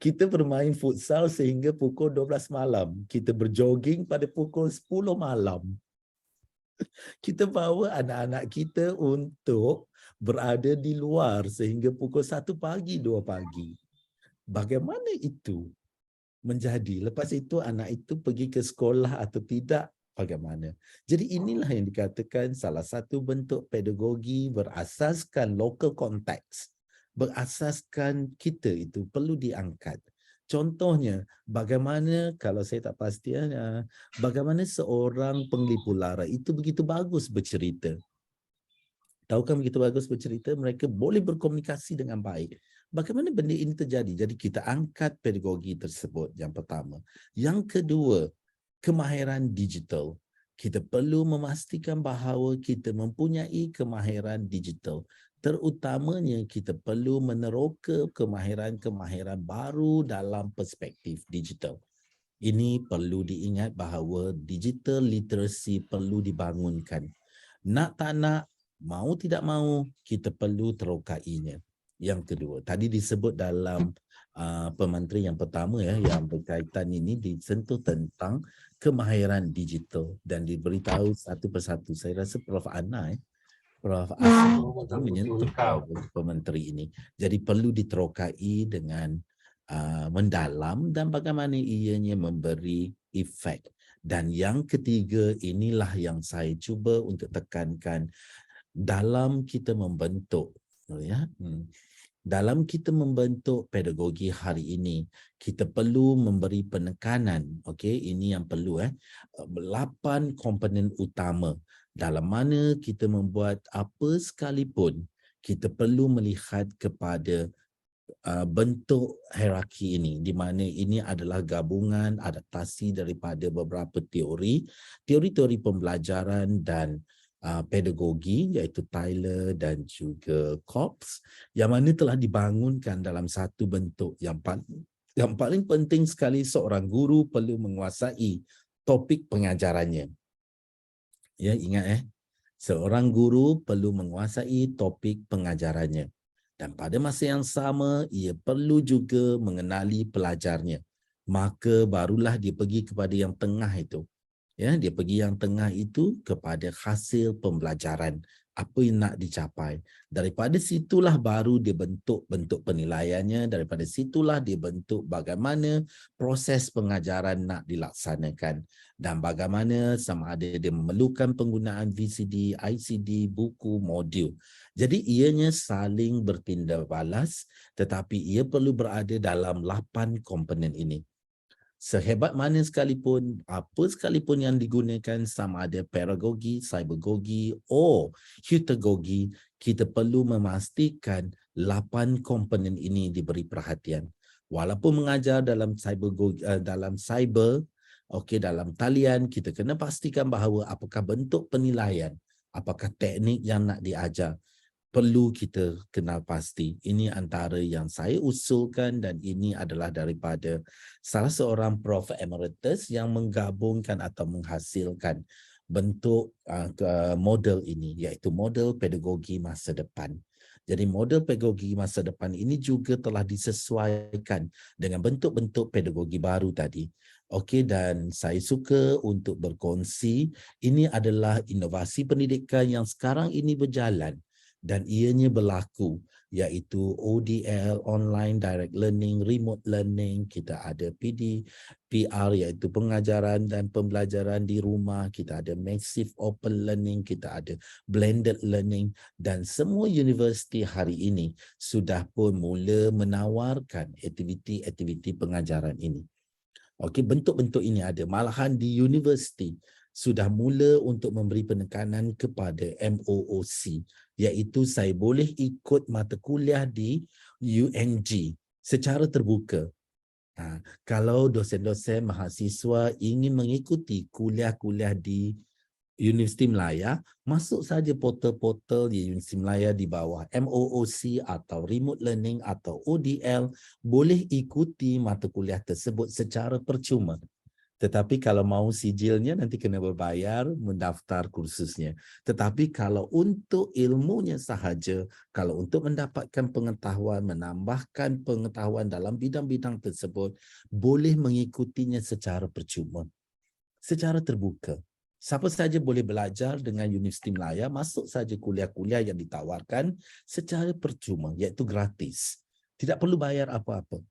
Kita bermain futsal sehingga pukul 12 malam. Kita berjoging pada pukul 10 malam. Kita bawa anak-anak kita untuk berada di luar sehingga pukul 1 pagi, 2 pagi. Bagaimana itu menjadi? Lepas itu anak itu pergi ke sekolah atau tidak? Bagaimana? Jadi inilah yang dikatakan salah satu bentuk pedagogi berasaskan local context. Berasaskan kita itu perlu diangkat. Contohnya, bagaimana, kalau saya tak pasti, bagaimana seorang penglipu lara itu begitu bagus bercerita. Tahukah begitu bagus bercerita, mereka boleh berkomunikasi dengan baik. Bagaimana benda ini terjadi? Jadi kita angkat pedagogi tersebut, yang pertama. Yang kedua, kemahiran digital. Kita perlu memastikan bahawa kita mempunyai kemahiran digital. Terutamanya kita perlu meneroka kemahiran-kemahiran baru dalam perspektif digital. Ini perlu diingat bahawa digital literacy perlu dibangunkan. Nak tak nak, mau tidak mau, kita perlu terokainya. Yang kedua, tadi disebut dalam pementeri yang pertama yang berkaitan ini disentuh tentang kemahiran digital dan diberitahu satu persatu. Saya rasa Prof. Ana Prof. Asri menyentuh pementeri ini. Jadi perlu diterokai dengan mendalam dan bagaimana ianya memberi efek. Dan yang ketiga, inilah yang saya cuba untuk tekankan dalam kita membentuk, dalam kita membentuk pedagogi hari ini, kita perlu memberi penekanan. Ini yang perlu 8 komponen utama. Dalam mana kita membuat apa sekalipun, kita perlu melihat kepada bentuk hierarki ini, di mana ini adalah gabungan adaptasi daripada beberapa teori pembelajaran dan pedagogi, iaitu Tyler dan juga Cox, yang mana telah dibangunkan dalam satu bentuk yang paling penting sekali. Seorang guru perlu menguasai topik pengajarannya. Ya, ingat seorang guru perlu menguasai topik pengajarannya. Dan pada masa yang sama, ia perlu juga mengenali pelajarnya. Maka barulah dia pergi kepada yang tengah itu. Ya, dia pergi yang tengah itu kepada hasil pembelajaran. Apa yang nak dicapai. Daripada situlah baru dia bentuk penilaiannya. Daripada situlah dia bentuk bagaimana proses pengajaran nak dilaksanakan. Dan bagaimana sama ada dia memerlukan penggunaan VCD, ICD, buku, modul. Jadi ianya saling bertindak balas, tetapi ia perlu berada dalam 8 komponen ini. Sehebat mana sekalipun, apa sekalipun yang digunakan, sama ada pedagogi, cybergogi, heutagogi, kita perlu memastikan 8 komponen ini diberi perhatian. Walaupun mengajar dalam cyber, dalam talian, kita kena pastikan bahawa apakah bentuk penilaian, apakah teknik yang nak diajar. Perlu kita kenal pasti. Ini antara yang saya usulkan dan ini adalah daripada salah seorang Prof Emeritus yang menggabungkan atau menghasilkan bentuk model ini, iaitu model pedagogi masa depan. Jadi model pedagogi masa depan ini juga telah disesuaikan dengan bentuk-bentuk pedagogi baru tadi. Okey, dan saya suka untuk berkongsi, ini adalah inovasi pendidikan yang sekarang ini berjalan. Dan ianya berlaku, iaitu ODL, Online Direct Learning, Remote Learning, kita ada PR iaitu pengajaran dan pembelajaran di rumah, kita ada Massive Open Learning, kita ada Blended Learning, dan semua universiti hari ini sudah pun mula menawarkan aktiviti-aktiviti pengajaran ini. Okey, bentuk-bentuk ini ada. Malahan di universiti sudah mula untuk memberi penekanan kepada MOOC, iaitu saya boleh ikut mata kuliah di UNG secara terbuka. Kalau dosen-dosen mahasiswa ingin mengikuti kuliah-kuliah di Universiti Melaya, masuk saja portal-portal di Universiti Melaya di bawah MOOC atau Remote Learning atau ODL, boleh ikuti mata kuliah tersebut secara percuma. Tetapi kalau mahu sijilnya nanti kena berbayar mendaftar kursusnya. Tetapi kalau untuk ilmunya sahaja, kalau untuk mendapatkan pengetahuan, menambahkan pengetahuan dalam bidang-bidang tersebut, boleh mengikutinya secara percuma, secara terbuka. Siapa saja boleh belajar dengan Universiti Melaya, masuk saja kuliah-kuliah yang ditawarkan secara percuma, iaitu gratis. Tidak perlu bayar apa-apa.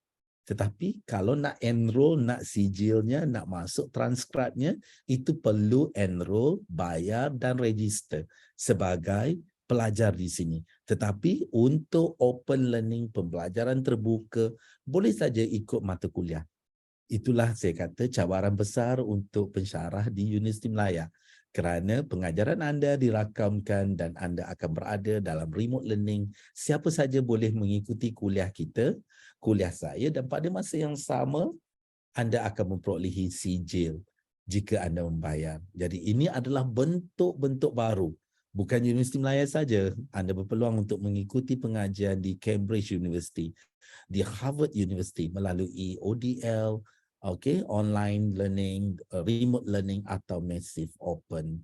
Tetapi kalau nak enroll, nak sijilnya, nak masuk transkripnya, itu perlu enroll, bayar dan register sebagai pelajar di sini. Tetapi untuk open learning, pembelajaran terbuka, boleh saja ikut mata kuliah. Itulah saya kata cabaran besar untuk pensyarah di Universiti Melaya. Kerana pengajaran anda dirakamkan dan anda akan berada dalam remote learning. Siapa saja boleh mengikuti kuliah kita, kuliah saya, dan pada masa yang sama anda akan memperolehi sijil jika anda membayar. Jadi ini adalah bentuk-bentuk baru. Bukan Universiti Melaya saja, anda berpeluang untuk mengikuti pengajian di Cambridge University, di Harvard University melalui ODL, online learning, remote learning atau massive open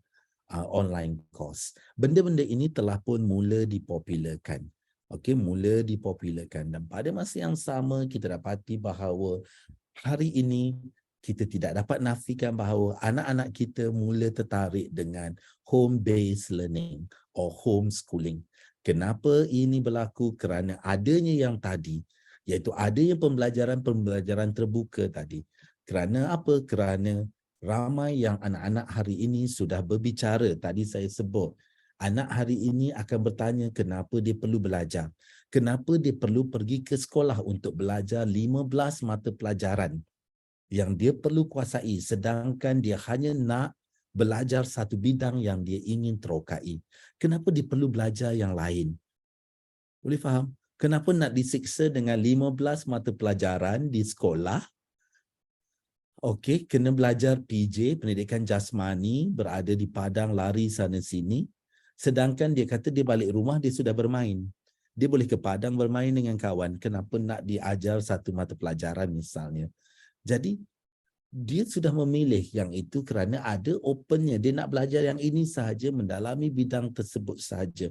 online course. Benda-benda ini telah pun mula dipopularkan. Mula dipopularkan, dan pada masa yang sama kita dapati bahawa hari ini kita tidak dapat nafikan bahawa anak-anak kita mula tertarik dengan home-based learning or homeschooling. Kenapa ini berlaku? Kerana adanya yang tadi, iaitu adanya pembelajaran terbuka tadi. Kerana apa? Kerana ramai yang anak-anak hari ini sudah berbicara. Tadi saya sebut, anak hari ini akan bertanya kenapa dia perlu belajar. Kenapa dia perlu pergi ke sekolah untuk belajar 15 mata pelajaran yang dia perlu kuasai, sedangkan dia hanya nak belajar satu bidang yang dia ingin terokai. Kenapa dia perlu belajar yang lain? Boleh faham? Kenapa nak disiksa dengan 15 mata pelajaran di sekolah? Okey, kena belajar PJ, pendidikan jasmani, berada di padang lari sana sini. Sedangkan dia kata dia balik rumah dia sudah bermain. Dia boleh ke padang bermain dengan kawan. Kenapa nak diajar satu mata pelajaran misalnya? Jadi dia sudah memilih yang itu kerana ada opennya. Dia nak belajar yang ini sahaja, mendalami bidang tersebut sahaja.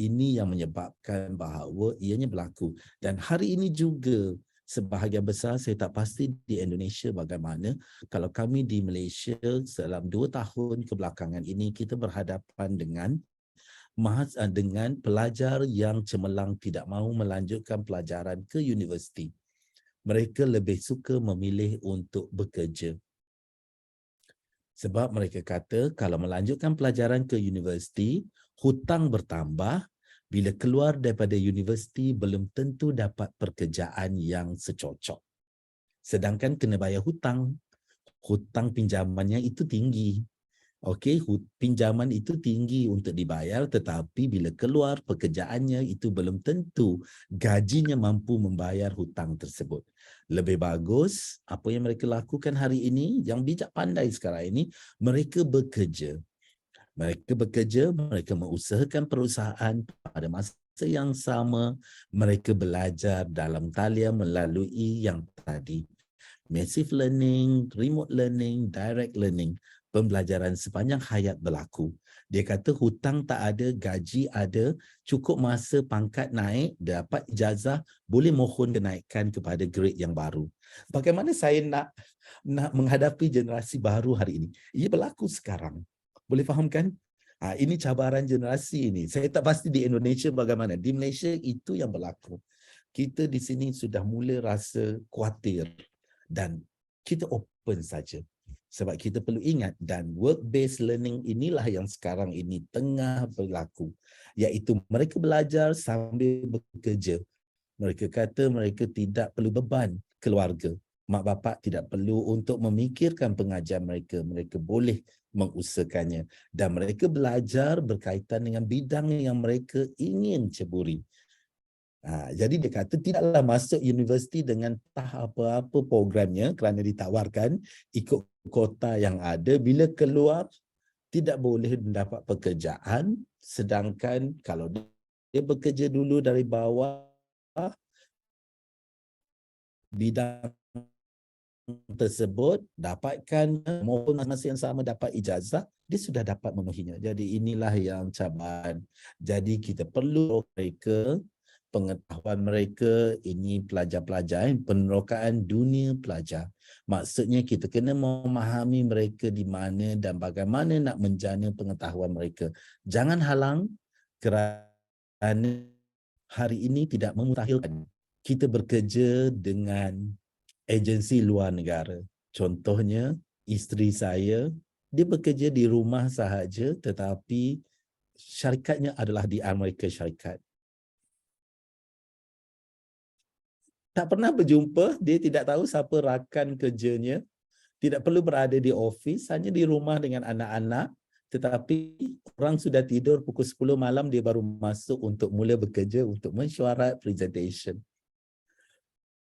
Ini yang menyebabkan bahawa ianya berlaku. Dan hari ini juga sebahagian besar, saya tak pasti di Indonesia bagaimana. Kalau kami di Malaysia dalam 2 tahun kebelakangan ini, kita berhadapan dengan pelajar yang cemerlang tidak mahu melanjutkan pelajaran ke universiti. Mereka lebih suka memilih untuk bekerja. Sebab mereka kata kalau melanjutkan pelajaran ke universiti, hutang bertambah, bila keluar daripada universiti belum tentu dapat pekerjaan yang secocok. Sedangkan kena bayar hutang. Hutang pinjamannya itu tinggi. Okey, pinjaman itu tinggi untuk dibayar, tetapi bila keluar pekerjaannya itu belum tentu gajinya mampu membayar hutang tersebut. Lebih bagus apa yang mereka lakukan hari ini, yang bijak pandai sekarang ini, mereka bekerja. Mereka mengusahakan perusahaan, pada masa yang sama mereka belajar dalam talian melalui yang tadi. Massive learning, remote learning, direct learning. Pembelajaran sepanjang hayat berlaku. Dia kata hutang tak ada, gaji ada, cukup masa pangkat naik, dapat ijazah, boleh mohon kenaikan kepada grade yang baru. Bagaimana saya nak menghadapi generasi baru hari ini? Ia berlaku sekarang. Boleh fahamkan? Ini cabaran generasi ini. Saya tak pasti di Indonesia bagaimana. Di Malaysia itu yang berlaku. Kita di sini sudah mula rasa khawatir dan kita open saja. Sebab kita perlu ingat, dan work-based learning inilah yang sekarang ini tengah berlaku. Iaitu mereka belajar sambil bekerja. Mereka kata mereka tidak perlu beban keluarga. Mak bapak tidak perlu untuk memikirkan pengajar mereka. Mereka boleh mengusahakannya. Dan mereka belajar berkaitan dengan bidang yang mereka ingin ceburi. Jadi dia kata tidaklah masuk universiti dengan tahap apa-apa programnya kerana ditawarkan ikut kota yang ada. Bila keluar tidak boleh mendapat pekerjaan, sedangkan kalau dia bekerja dulu dari bawah bidang tersebut, dapatkan mohon masa yang sama dapat ijazah, dia sudah dapat memenuhinya. Jadi inilah yang cabaran. Jadi kita perlu mereka, pengetahuan mereka, ini pelajar-pelajar, penerokaan dunia pelajar. Maksudnya kita kena memahami mereka di mana dan bagaimana nak menjana pengetahuan mereka. Jangan halang kerana hari ini tidak memustahilkan kita bekerja dengan agensi luar negara. Contohnya, isteri saya, dia bekerja di rumah sahaja tetapi syarikatnya adalah di Amerika Syarikat. Tak pernah berjumpa, dia tidak tahu siapa rakan kerjanya, tidak perlu berada di ofis, hanya di rumah dengan anak-anak, tetapi orang sudah tidur pukul 10 malam, dia baru masuk untuk mula bekerja untuk mesyuarat presentation.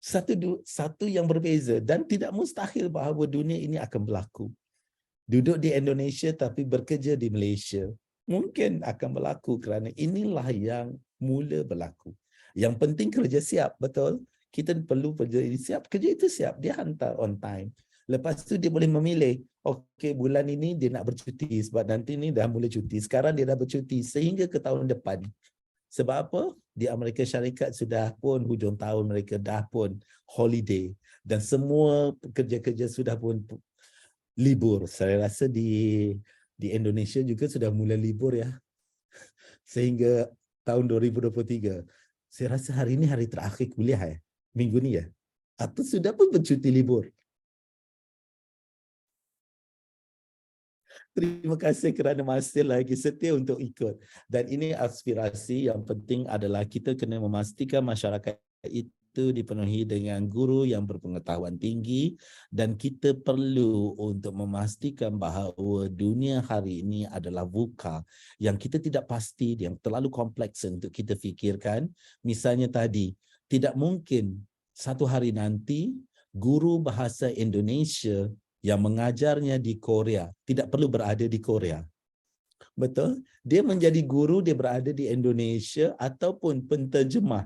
Satu yang berbeza dan tidak mustahil bahawa dunia ini akan berlaku. Duduk di Indonesia tapi bekerja di Malaysia mungkin akan berlaku kerana inilah yang mula berlaku. Yang penting kerja siap, betul? Kita perlu kerja ini siap, kerja itu siap, dia hantar on time. Lepas tu dia boleh memilih, okey bulan ini dia nak bercuti sebab nanti ni dah mula cuti. Sekarang dia dah bercuti sehingga ke tahun depan. Sebab apa? Di Amerika Syarikat sudah pun hujung tahun mereka dah pun holiday dan semua kerja-kerja sudah pun libur. Saya rasa di Indonesia juga sudah mula libur ya. Sehingga tahun 2023. Saya rasa hari ini hari terakhir kuliah ya. Minggu ni ya. Atau sudah pun bercuti libur. Terima kasih kerana masih lagi setia untuk ikut. Dan ini aspirasi yang penting adalah kita kena memastikan masyarakat itu itu dipenuhi dengan guru yang berpengetahuan tinggi, dan kita perlu untuk memastikan bahawa dunia hari ini adalah VUCA yang kita tidak pasti, yang terlalu kompleks untuk kita fikirkan. Misalnya tadi, tidak mungkin satu hari nanti guru bahasa Indonesia yang mengajarnya di Korea tidak perlu berada di Korea. Betul? Dia menjadi guru, dia berada di Indonesia, ataupun penterjemah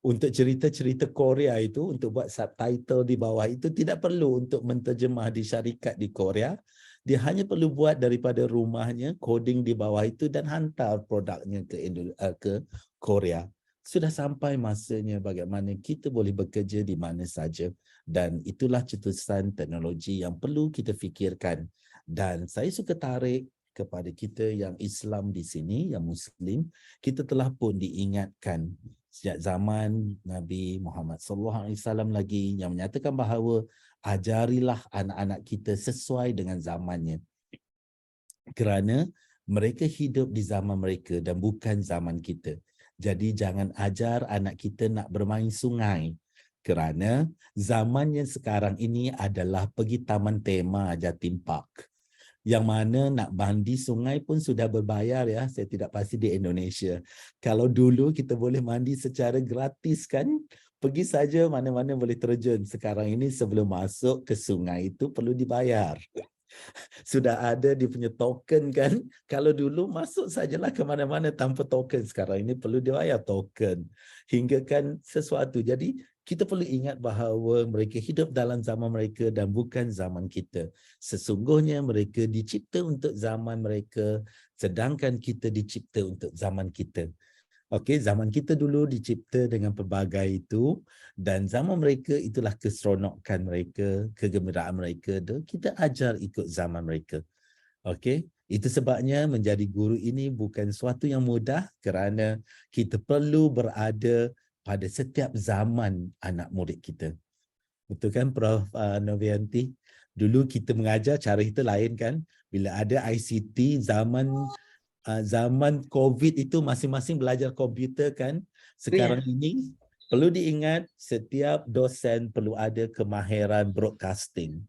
untuk cerita-cerita Korea itu, untuk buat subtitle di bawah itu, tidak perlu untuk menterjemah di syarikat di Korea. Dia hanya perlu buat daripada rumahnya, coding di bawah itu dan hantar produknya ke Korea. Sudah sampai masanya bagaimana kita boleh bekerja di mana saja, dan itulah cetusan teknologi yang perlu kita fikirkan. Dan saya suka tarik kepada kita yang Islam di sini, yang Muslim, kita telah pun diingatkan sejak zaman Nabi Muhammad SAW lagi, yang menyatakan bahawa ajarilah anak-anak kita sesuai dengan zamannya. Kerana mereka hidup di zaman mereka dan bukan zaman kita. Jadi jangan ajar anak kita nak bermain sungai, kerana zamannya sekarang ini adalah pergi taman tema Jatim Park, yang mana nak mandi sungai pun sudah berbayar ya. Saya tidak pasti di Indonesia. Kalau dulu kita boleh mandi secara gratis kan, pergi saja mana-mana boleh terjun. Sekarang ini sebelum masuk ke sungai itu perlu dibayar. Sudah ada dia punya token kan. Kalau dulu masuk sajalah ke mana-mana tanpa token, sekarang ini perlu dibayar token. Hingga kan sesuatu. Jadi kita perlu ingat bahawa mereka hidup dalam zaman mereka dan bukan zaman kita. Sesungguhnya mereka dicipta untuk zaman mereka, sedangkan kita dicipta untuk zaman kita. Okey, zaman kita dulu dicipta dengan pelbagai itu, dan zaman mereka itulah keseronokan mereka, kegembiraan mereka. Dan kita ajar ikut zaman mereka. Okey, itu sebabnya menjadi guru ini bukan suatu yang mudah, kerana kita perlu berada pada setiap zaman anak murid kita. Betul kan Prof. Novianti? Dulu kita mengajar cara kita lain kan. Bila ada ICT, zaman COVID itu masing-masing belajar komputer kan. Sekarang ini perlu diingat setiap dosen perlu ada kemahiran broadcasting.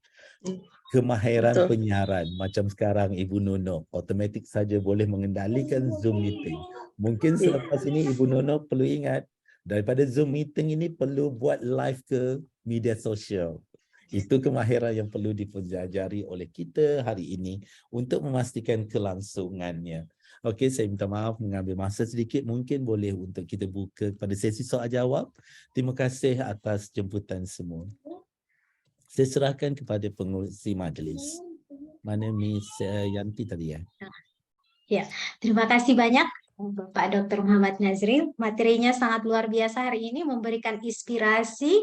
Kemahiran penyiaran. Macam sekarang Ibu Nono, automatik saja boleh mengendalikan Zoom meeting. Mungkin selepas ini Ibu Nono perlu ingat, daripada Zoom meeting ini perlu buat live ke media sosial. Itu kemahiran yang perlu dipelajari oleh kita hari ini untuk memastikan kelangsungannya. Okey, saya minta maaf mengambil masa sedikit. Mungkin boleh untuk kita buka pada sesi soal jawab. Terima kasih atas jemputan semua. Saya serahkan kepada pengurusi majlis. Mana Miss Yanti tadi ya? Ya, terima kasih banyak Bapak Dr. Muhammad Nazril. Materinya sangat luar biasa hari ini, memberikan inspirasi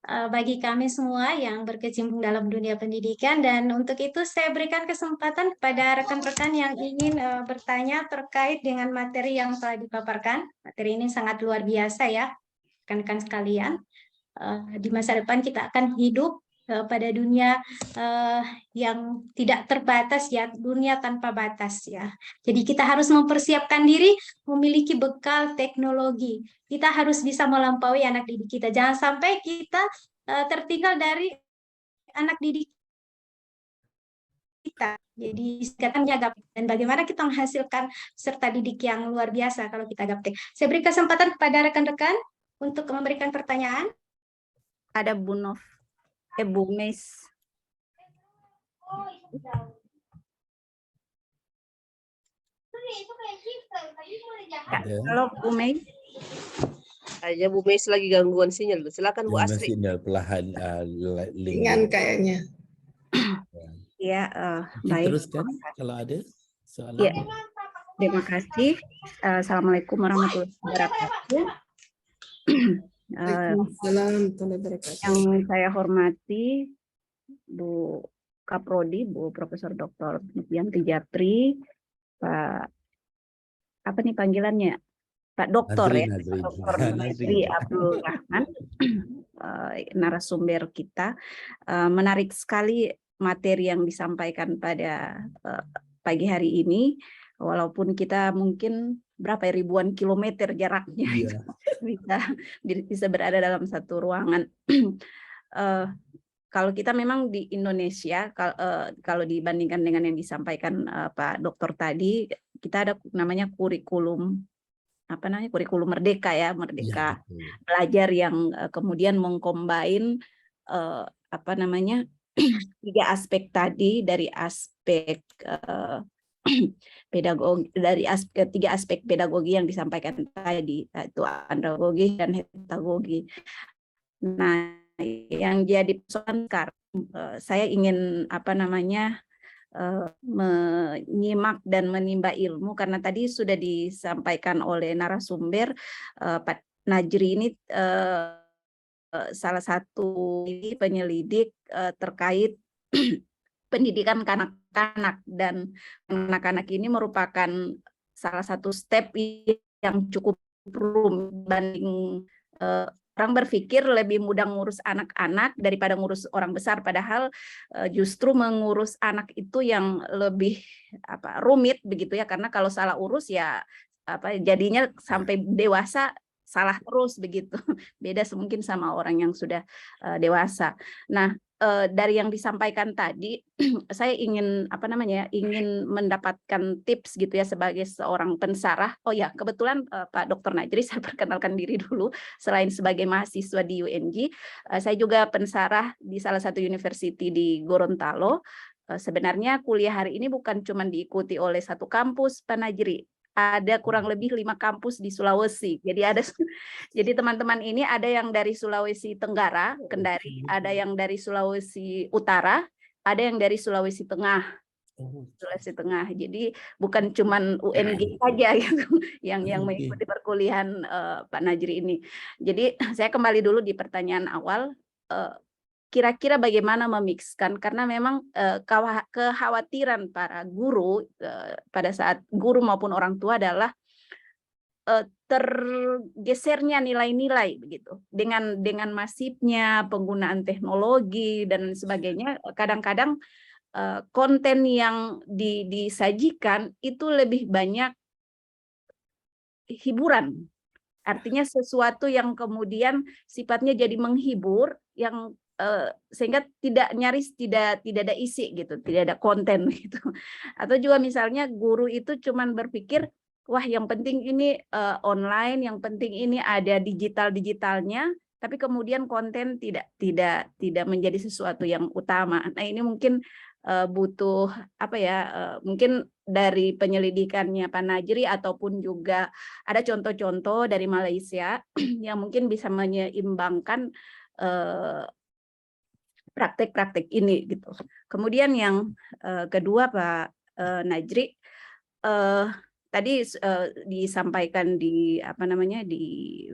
bagi kami semua yang berkecimpung dalam dunia pendidikan, dan untuk itu saya berikan kesempatan kepada rekan-rekan yang ingin bertanya terkait dengan materi yang telah dipaparkan. Materi ini sangat luar biasa ya, rekan-rekan sekalian. Di masa depan kita akan hidup pada dunia yang tidak terbatas ya, dunia tanpa batas ya. Jadi kita harus mempersiapkan diri, memiliki bekal teknologi. Kita harus bisa melampaui anak didik kita. Jangan sampai kita tertinggal dari anak didik kita. Jadi kita gaptek, dan bagaimana kita menghasilkan peserta didik yang luar biasa kalau kita gaptek. Saya beri kesempatan kepada rekan-rekan untuk memberikan pertanyaan. Ada Bu Mes. Halo Bu Mes. Aja Bu Mes lagi gangguan sinyal. Silakan Bu Asri. Sinyal perlahan ringan kayaknya. Ya, baik. Teruskan kalau ada soalan. Ya. Terima kasih. Assalamualaikum warahmatullahi wabarakatuh. Yang saya hormati Bu Kaprodi, Bu Profesor Dr. Novianti Japri, Pak apa nih panggilannya? Pak Doktor ya, Dr. Nazri Abdul Rahman, narasumber kita. Menarik sekali materi yang disampaikan pada pagi hari ini, walaupun kita mungkin berapa ribuan kilometer jaraknya bisa berada dalam satu ruangan. Kalau kita memang di Indonesia, kalau dibandingkan dengan yang disampaikan Pak Dokter tadi, kita ada namanya kurikulum merdeka ya, merdeka belajar yang kemudian mengcombine tiga aspek tadi, dari aspek pedagogi, tiga aspek pedagogi yang disampaikan tadi, yaitu andragogi dan heptagogi. Nah, yang jadi persoalan sekarang, saya ingin menyimak dan menimba ilmu, karena tadi sudah disampaikan oleh narasumber Pak Najri ini salah satu penyelidik terkait pendidikan kanak-kanak, dan anak-anak ini merupakan salah satu step yang cukup rumit dibanding orang berpikir lebih mudah ngurus anak-anak daripada ngurus orang besar, padahal justru mengurus anak itu yang lebih rumit begitu ya, karena kalau salah urus ya jadinya sampai dewasa salah terus begitu. Beda mungkin sama orang yang sudah dewasa. Nah, dari yang disampaikan tadi, saya ingin ingin mendapatkan tips gitu ya sebagai seorang pensarah. Oh ya, kebetulan Pak Dr. Najri, saya perkenalkan diri dulu. Selain sebagai mahasiswa di UNJ, saya juga pensarah di salah satu university di Gorontalo. Sebenarnya kuliah hari ini bukan cuma diikuti oleh satu kampus, Pak Najri. Ada kurang lebih 5 kampus di Sulawesi. Jadi teman-teman ini ada yang dari Sulawesi Tenggara, Kendari, ada yang dari Sulawesi Utara, ada yang dari Sulawesi Tengah. Jadi bukan cuman UNG saja gitu yang mengikuti perkuliahan Pak Najri ini. Jadi saya kembali dulu di pertanyaan awal, kira-kira bagaimana memixkan, karena memang kekhawatiran para guru pada saat guru maupun orang tua adalah tergesernya nilai-nilai begitu dengan masifnya penggunaan teknologi dan sebagainya. Kadang-kadang konten yang disajikan itu lebih banyak hiburan, artinya sesuatu yang kemudian sifatnya jadi menghibur, yang sehingga tidak ada isi gitu, tidak ada konten gitu. Atau juga misalnya guru itu cuman berpikir, wah yang penting ini online, yang penting ini ada digitalnya, tapi kemudian konten tidak menjadi sesuatu yang utama. Nah, ini mungkin butuh mungkin dari penyelidikannya Pak Najri ataupun juga ada contoh-contoh dari Malaysia yang mungkin bisa menyeimbangkan praktek-praktek ini gitu. Kemudian yang kedua Pak Najri, tadi disampaikan di di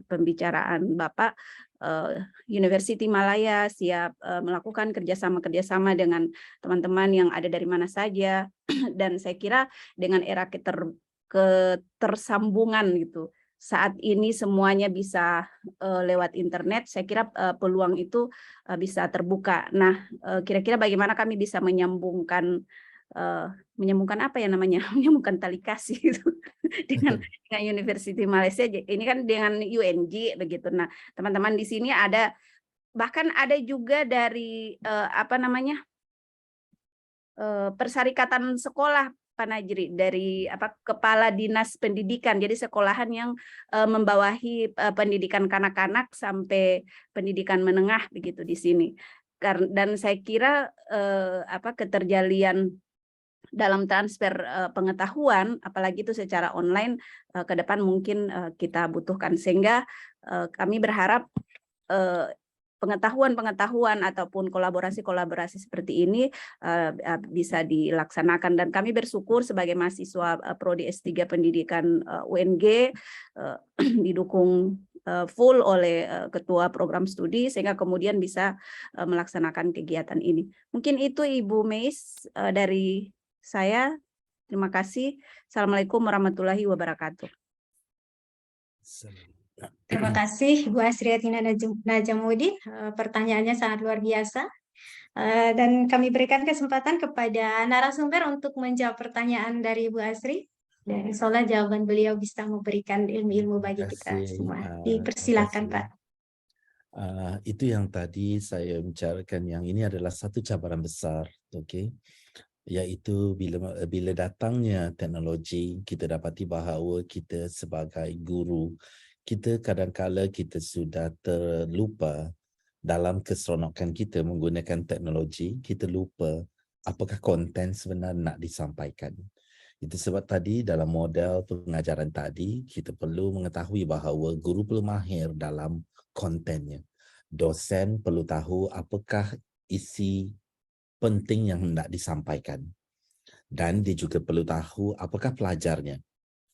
pembicaraan Bapak, University Malaya siap melakukan kerjasama dengan teman-teman yang ada dari mana saja, dan saya kira dengan era ketersambungan gitu, saat ini semuanya bisa lewat internet, saya kira peluang itu bisa terbuka. Nah, kira-kira bagaimana kami bisa menyambungkan menyambungkan tali kasih gitu, dengan University Malaysia. Ini kan dengan UNJ begitu. Nah, teman-teman di sini ada, bahkan ada juga dari persyarikatan sekolah Pak Najri, dari Kepala Dinas Pendidikan, jadi sekolahan yang membawahi pendidikan kanak-kanak sampai pendidikan menengah begitu di sini. Dan saya kira keterjalian dalam transfer pengetahuan, apalagi itu secara online, ke depan mungkin kita butuhkan, sehingga kami berharap pengetahuan ataupun kolaborasi seperti ini bisa dilaksanakan. Dan kami bersyukur sebagai mahasiswa Prodi S3 Pendidikan UNG didukung full oleh Ketua Program Studi, sehingga kemudian bisa melaksanakan kegiatan ini. Mungkin itu Ibu Meis dari saya. Terima kasih. Assalamualaikum warahmatullahi wabarakatuh. Terima kasih Bu Asriatina Najamuddin, pertanyaannya sangat luar biasa. Dan kami berikan kesempatan kepada narasumber untuk menjawab pertanyaan dari Bu Asri. Dan insya Allah jawaban beliau bisa memberikan ilmu-ilmu bagi kita semua. Dipersilakan Pak. Itu yang tadi saya bicarakan, yang ini adalah satu cabaran besar, okey, iaitu bila datangnya teknologi, kita dapati bahawa kita sebagai guru, kita kadang-kala kita sudah terlupa dalam keseronokan kita menggunakan teknologi, kita lupa apakah konten sebenar nak disampaikan. Itu sebab tadi dalam model pengajaran tadi, kita perlu mengetahui bahawa guru perlu mahir dalam kontennya. Dosen perlu tahu apakah isi penting yang hendak disampaikan. Dan dia juga perlu tahu apakah pelajarnya.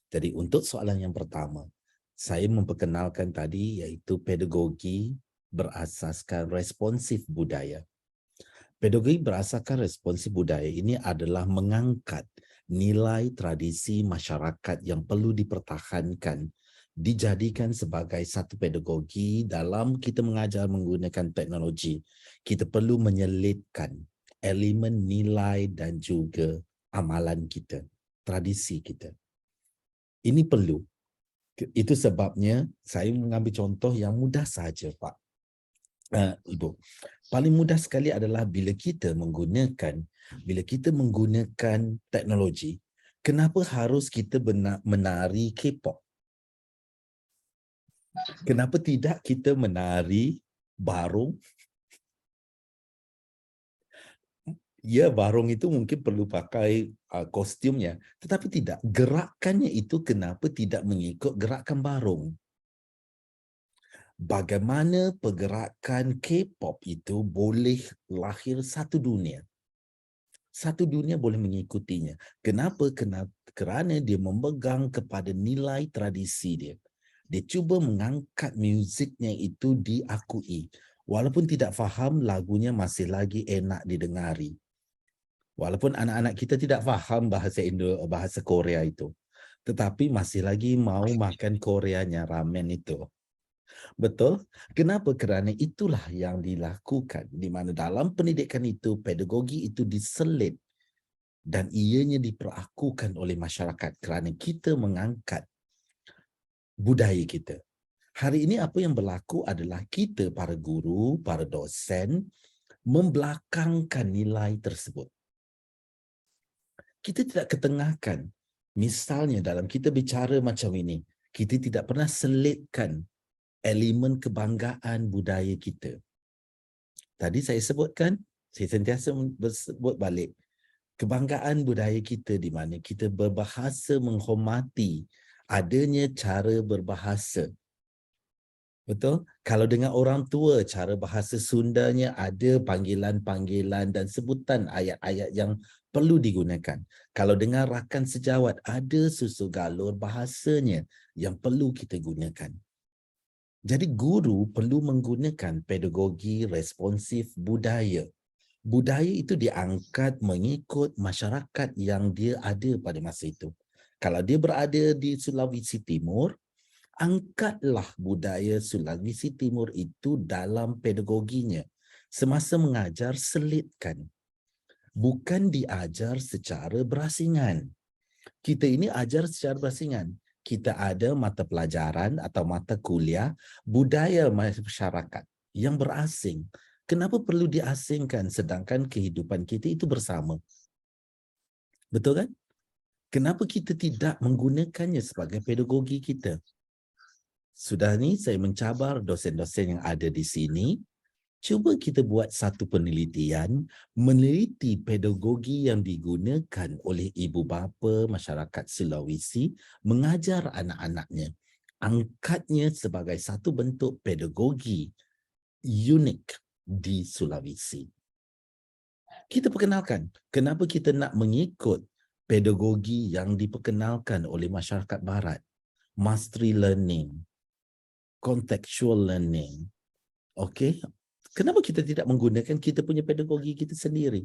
Jadi untuk soalan yang pertama, saya memperkenalkan tadi iaitu pedagogi berasaskan responsif budaya. Pedagogi berasaskan responsif budaya ini adalah mengangkat nilai tradisi masyarakat yang perlu dipertahankan, dijadikan sebagai satu pedagogi dalam kita mengajar menggunakan teknologi. Kita perlu menyelitkan elemen nilai dan juga amalan kita, tradisi kita. Ini perlu. Itu sebabnya saya mengambil contoh yang mudah saja, Pak. Ibu. Paling mudah sekali adalah bila kita menggunakan teknologi, kenapa harus kita menari K-pop? Kenapa tidak kita menari barong? Ya, barong itu mungkin perlu pakai kostumnya, tetapi tidak. Gerakannya itu kenapa tidak mengikut gerakan barong? Bagaimana pergerakan K-pop itu boleh lahir satu dunia. Satu dunia boleh mengikutinya. Kenapa? Kerana dia memegang kepada nilai tradisi dia. Dia cuba mengangkat muziknya itu diakui. Walaupun tidak faham, lagunya masih lagi enak didengari. Walaupun anak-anak kita tidak faham bahasa Korea itu. Tetapi masih lagi mau makan Koreanya, ramen itu. Betul? Kenapa? Kerana itulah yang dilakukan, di mana dalam pendidikan itu, pedagogi itu diselit dan ianya diperakukan oleh masyarakat kerana kita mengangkat budaya kita. Hari ini apa yang berlaku adalah kita, para guru, para dosen, membelakangkan nilai tersebut. Kita tidak ketengahkan. Misalnya dalam kita bicara macam ini, kita tidak pernah selitkan elemen kebanggaan budaya kita. Tadi saya sebutkan, saya sentiasa sebut balik, kebanggaan budaya kita di mana kita berbahasa menghormati adanya cara berbahasa. Betul? Kalau dengan orang tua, cara bahasa Sundanya ada panggilan-panggilan dan sebutan ayat-ayat yang perlu digunakan. Kalau dengan rakan sejawat, ada susu galur bahasanya yang perlu kita gunakan. Jadi guru perlu menggunakan pedagogi responsif budaya. Budaya itu diangkat mengikut masyarakat yang dia ada pada masa itu. Kalau dia berada di Sulawesi Timur, angkatlah budaya Sulawesi Timur itu dalam pedagoginya. Semasa mengajar, selitkan. Bukan diajar secara berasingan. Kita ini ajar secara berasingan. Kita ada mata pelajaran atau mata kuliah budaya masyarakat yang berasing. Kenapa perlu diasingkan sedangkan kehidupan kita itu bersama? Betul kan? Kenapa kita tidak menggunakannya sebagai pedagogi kita? Sudah ni saya mencabar dosen-dosen yang ada di sini. Cuba kita buat satu penelitian, meneliti pedagogi yang digunakan oleh ibu bapa masyarakat Sulawesi mengajar anak-anaknya. Angkatnya sebagai satu bentuk pedagogi unik di Sulawesi. Kita perkenalkan, kenapa kita nak mengikut pedagogi yang diperkenalkan oleh masyarakat barat? Mastery learning, contextual learning. Okey? Kenapa kita tidak menggunakan kita punya pedagogi kita sendiri?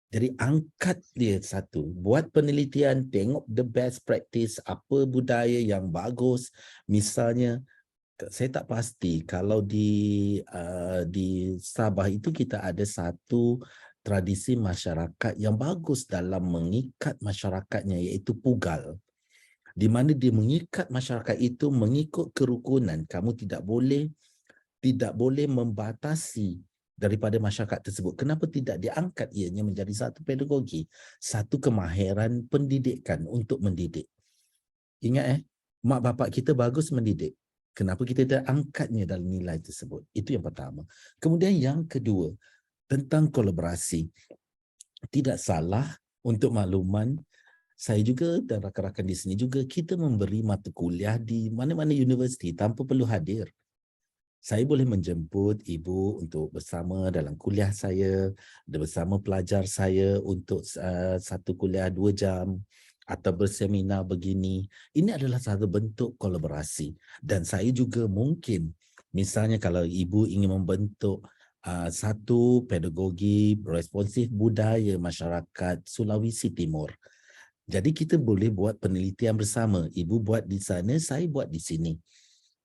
Jadi angkat dia satu, buat penelitian, tengok the best practice, apa budaya yang bagus. Misalnya, saya tak pasti kalau di Sabah itu kita ada satu tradisi masyarakat yang bagus dalam mengikat masyarakatnya, iaitu pugal. Di mana dia mengikat masyarakat itu mengikut kerukunan. Kamu tidak boleh membatasi daripada masyarakat tersebut. Kenapa tidak diangkat ianya menjadi satu pedagogi, satu kemahiran pendidikan untuk mendidik? Ingat mak bapak kita bagus mendidik. Kenapa kita tidak angkatnya dalam nilai tersebut? Itu yang pertama. Kemudian yang kedua, tentang kolaborasi. Tidak salah untuk makluman, saya juga dan rakan-rakan di sini juga, kita memberi mata kuliah di mana-mana universiti tanpa perlu hadir. Saya boleh menjemput ibu untuk bersama dalam kuliah saya, bersama pelajar saya untuk satu kuliah 2 jam atau berseminar begini. Ini adalah satu bentuk kolaborasi. Dan saya juga mungkin, misalnya kalau ibu ingin membentuk satu pedagogi responsif budaya masyarakat Sulawesi Timur. Jadi kita boleh buat penelitian bersama. Ibu buat di sana, saya buat di sini.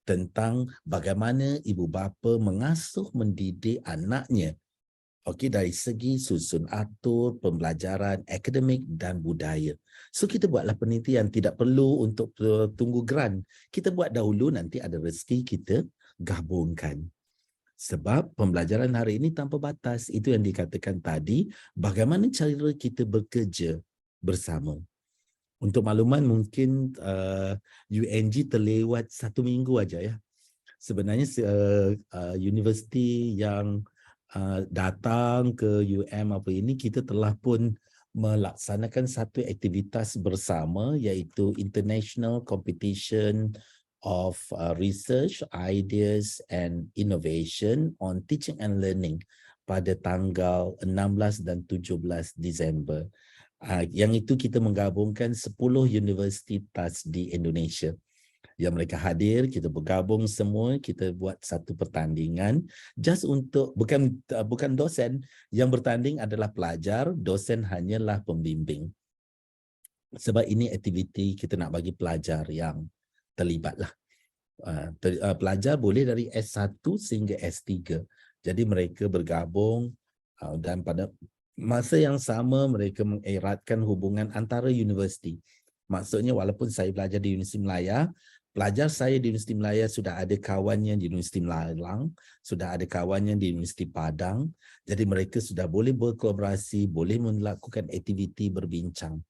Tentang bagaimana ibu bapa mengasuh mendidik anaknya. Okey, dari segi susun atur, pembelajaran, akademik dan budaya. So kita buatlah penelitian, tidak perlu untuk tunggu grant. Kita buat dahulu, nanti ada rezeki kita gabungkan. Sebab pembelajaran hari ini tanpa batas. Itu yang dikatakan tadi, bagaimana cara kita bekerja bersama. Untuk makluman mungkin UNG terlewat 1 minggu aja ya. Sebenarnya universiti yang datang ke UM apa ini, kita telah pun melaksanakan satu aktivitas bersama, iaitu International Competition of Research, Ideas and Innovation on Teaching and Learning pada tanggal 16 dan 17 Disember. Yang itu kita menggabungkan 10 universitas di Indonesia. Yang mereka hadir, kita bergabung semua, kita buat satu pertandingan just untuk, bukan dosen, yang bertanding adalah pelajar, dosen hanyalah pembimbing. Sebab ini aktiviti kita nak bagi pelajar yang terlibat lah. Pelajar boleh dari S1 sehingga S3. Jadi mereka bergabung dan pada masa yang sama mereka mengeratkan hubungan antara universiti. Maksudnya walaupun saya belajar di Universiti Melaya, pelajar saya di Universiti Melaya sudah ada kawannya di Universiti Malang, sudah ada kawannya di Universiti Padang. Jadi mereka sudah boleh berkolaborasi, boleh melakukan aktiviti berbincang.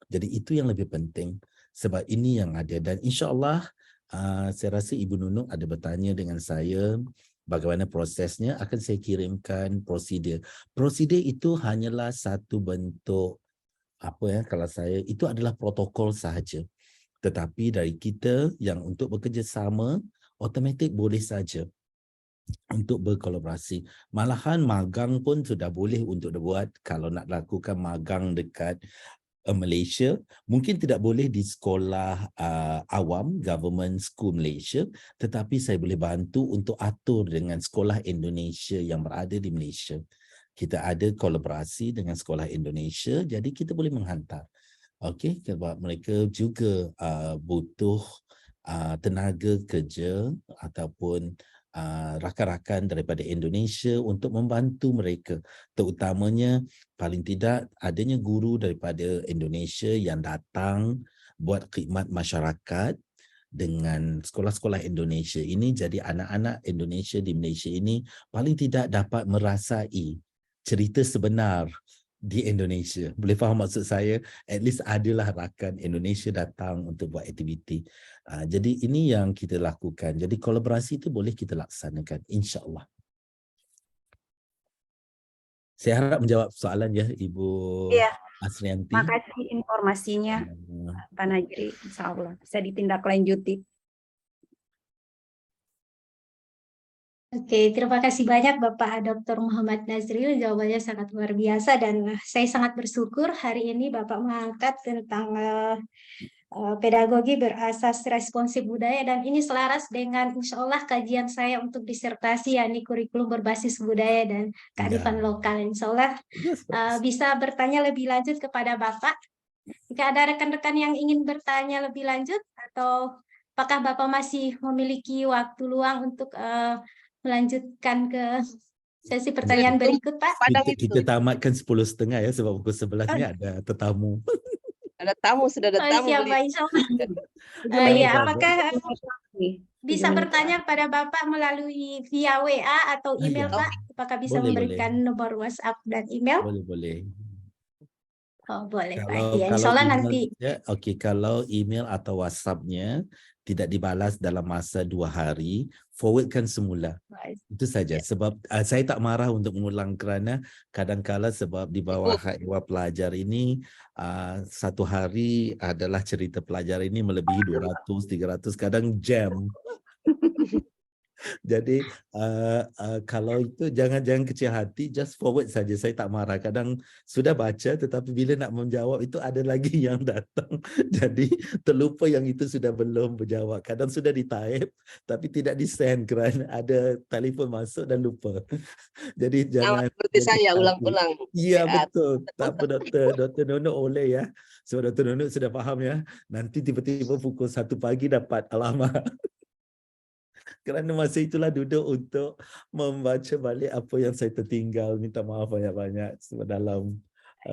Jadi itu yang lebih penting sebab ini yang ada. Dan insya-Allah saya rasa Ibu Nunung ada bertanya dengan saya bagaimana prosesnya, akan saya kirimkan prosedur. Prosedur itu hanyalah satu bentuk kalau saya, itu adalah protokol sahaja. Tetapi dari kita yang untuk bekerjasama, automatik boleh saja untuk berkolaborasi. Malahan magang pun sudah boleh untuk dibuat kalau nak lakukan magang dekat Malaysia, mungkin tidak boleh di sekolah awam, government school Malaysia, tetapi saya boleh bantu untuk atur dengan sekolah Indonesia yang berada di Malaysia. Kita ada kolaborasi dengan sekolah Indonesia, jadi kita boleh menghantar. Okey, sebab mereka juga butuh tenaga kerja ataupun rakan-rakan daripada Indonesia untuk membantu mereka, terutamanya paling tidak adanya guru daripada Indonesia yang datang buat khidmat masyarakat dengan sekolah-sekolah Indonesia ini. Jadi anak-anak Indonesia di Malaysia ini paling tidak dapat merasai cerita sebenar di Indonesia. Boleh faham maksud saya? At least adalah rakan Indonesia datang untuk buat aktiviti. Jadi ini yang kita lakukan. Jadi kolaborasi itu boleh kita laksanakan, insya-Allah. Saya harap menjawab soalan ya, Ibu Asrianti. Terima kasih informasinya, Pak Najri. Insya-Allah bisa ditindaklanjuti. Oke, terima kasih banyak Bapak Dr. Muhammad Nazril, jawabannya sangat luar biasa dan saya sangat bersyukur hari ini Bapak mengangkat tentang pedagogi berasas responsif budaya dan ini selaras dengan insya Allah kajian saya untuk disertasi yakni kurikulum berbasis budaya dan kearifan lokal. Insya Allah bisa bertanya lebih lanjut kepada Bapak. Jika ada rekan-rekan yang ingin bertanya lebih lanjut atau apakah Bapak masih memiliki waktu luang untuk melanjutkan ke Sesi pertanyaan berikut, Pak. Padang Kita itu. tamatkan 10.30 ya, sebab pukul 11 ni ada tetamu. Ada tamu, sudah ada Oh, tamu. siap, beli. Pak. Insya Allah. Baik, Ya, baik. apakah bisa 7 menit. bertanya pada Bapak melalui via WA atau email, ya. Pak? Apakah bisa Boleh, memberikan nomor WhatsApp dan email? Boleh. Oh, boleh, Pak. Kalau Ya, kalau insya Allah email, nanti. ya, okey, kalau email atau WhatsApp-nya tidak dibalas dalam masa 2 hari, forwardkan semula. Itu saja. Sebab saya tak marah untuk mengulang kerana kadang-kala sebab di bawah hak ehwal pelajar ini 1 hari adalah cerita pelajar ini melebihi 200, 300, kadang jam. Jadi kalau itu jangan kecil hati, just forward saja. Saya tak marah. Kadang sudah baca tetapi bila nak menjawab itu ada lagi yang datang. Jadi terlupa yang itu sudah belum berjawab. Kadang sudah di-type tapi tidak di-send kerana ada telefon masuk dan lupa. Jadi jangan Seperti saya kecil hati. ulang-ulang. Ya, WA. betul. Tak apa Dr. Nono oleh ya. So Dr. Nono sudah faham ya. Nanti tiba-tiba pukul 1 pagi dapat alamat. Kerana masa itulah duduk untuk membaca balik apa yang saya tertinggal. Minta maaf banyak-banyak sebab dalam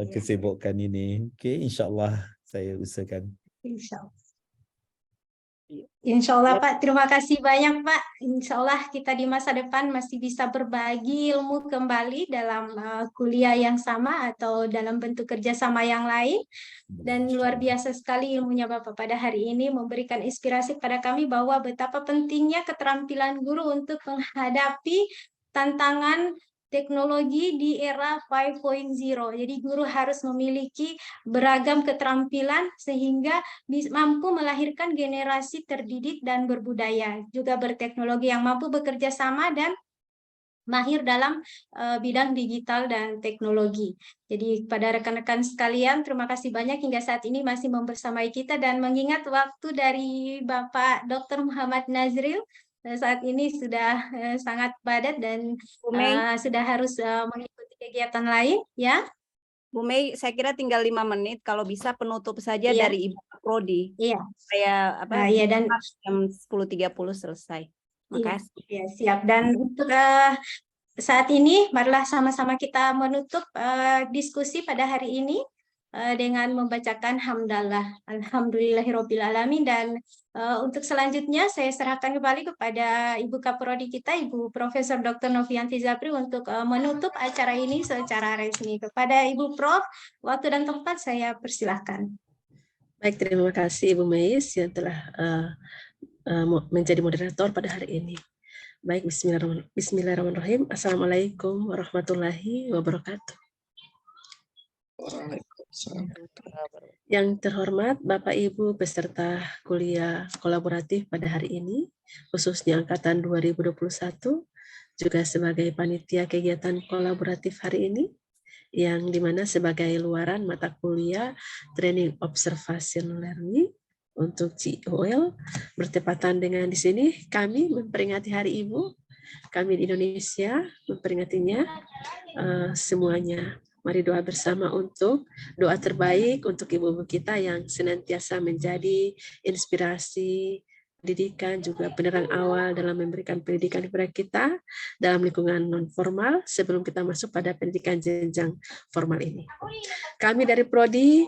kesibukan ini. Okey, insya-Allah saya usahakan. Insya Allah, Pak. Terima kasih banyak, Pak. Insya Allah kita di masa depan masih bisa berbagi ilmu kembali dalam kuliah yang sama atau dalam bentuk kerjasama yang lain. Dan luar biasa sekali ilmunya Bapak pada hari ini, memberikan inspirasi pada kami bahwa betapa pentingnya keterampilan guru untuk menghadapi tantangan teknologi di era 5.0. Jadi guru harus memiliki beragam keterampilan sehingga mampu melahirkan generasi terdidik dan berbudaya, juga berteknologi yang mampu bekerja sama dan mahir dalam bidang digital dan teknologi. Jadi pada rekan-rekan sekalian, terima kasih banyak hingga saat ini masih membersamai kita dan mengingat waktu dari Bapak Dr. Muhammad Nazril saat ini sudah sangat padat dan Bu Mei, sudah harus mengikuti kegiatan lain, ya. Bu Mei, saya kira tinggal 5 menit. Kalau bisa penutup saja Iya. dari Ibu Prodi. Iya. Saya Iya, dan jam 10.30 selesai. Makasih. Iya, siap. Dan untuk saat ini, marilah sama-sama kita menutup diskusi pada hari ini dengan membacakan hamdalah. Alhamdulillahirabbil alamin. Dan untuk selanjutnya saya serahkan kembali kepada Ibu Kaprodi kita, Ibu Profesor Dr. Novianti Zapri untuk menutup acara ini secara resmi. Kepada Ibu Prof, waktu dan tempat saya persilahkan. Baik, terima kasih Ibu Meis yang telah menjadi moderator pada hari ini. Baik, bismillahirrahmanirrahim. Assalamualaikum warahmatullahi wabarakatuh. Yang terhormat Bapak Ibu peserta kuliah kolaboratif pada hari ini, khususnya angkatan 2021, juga sebagai panitia kegiatan kolaboratif hari ini, yang dimana sebagai luaran mata kuliah Training Observation Learning untuk COL, bertepatan dengan di sini kami memperingati Hari Ibu, kami di Indonesia memperingatinya semuanya. Mari doa bersama untuk doa terbaik untuk ibu-ibu kita yang senantiasa menjadi inspirasi pendidikan, juga penerang awal dalam memberikan pendidikan kepada kita dalam lingkungan non-formal sebelum kita masuk pada pendidikan jenjang formal ini. Kami dari Prodi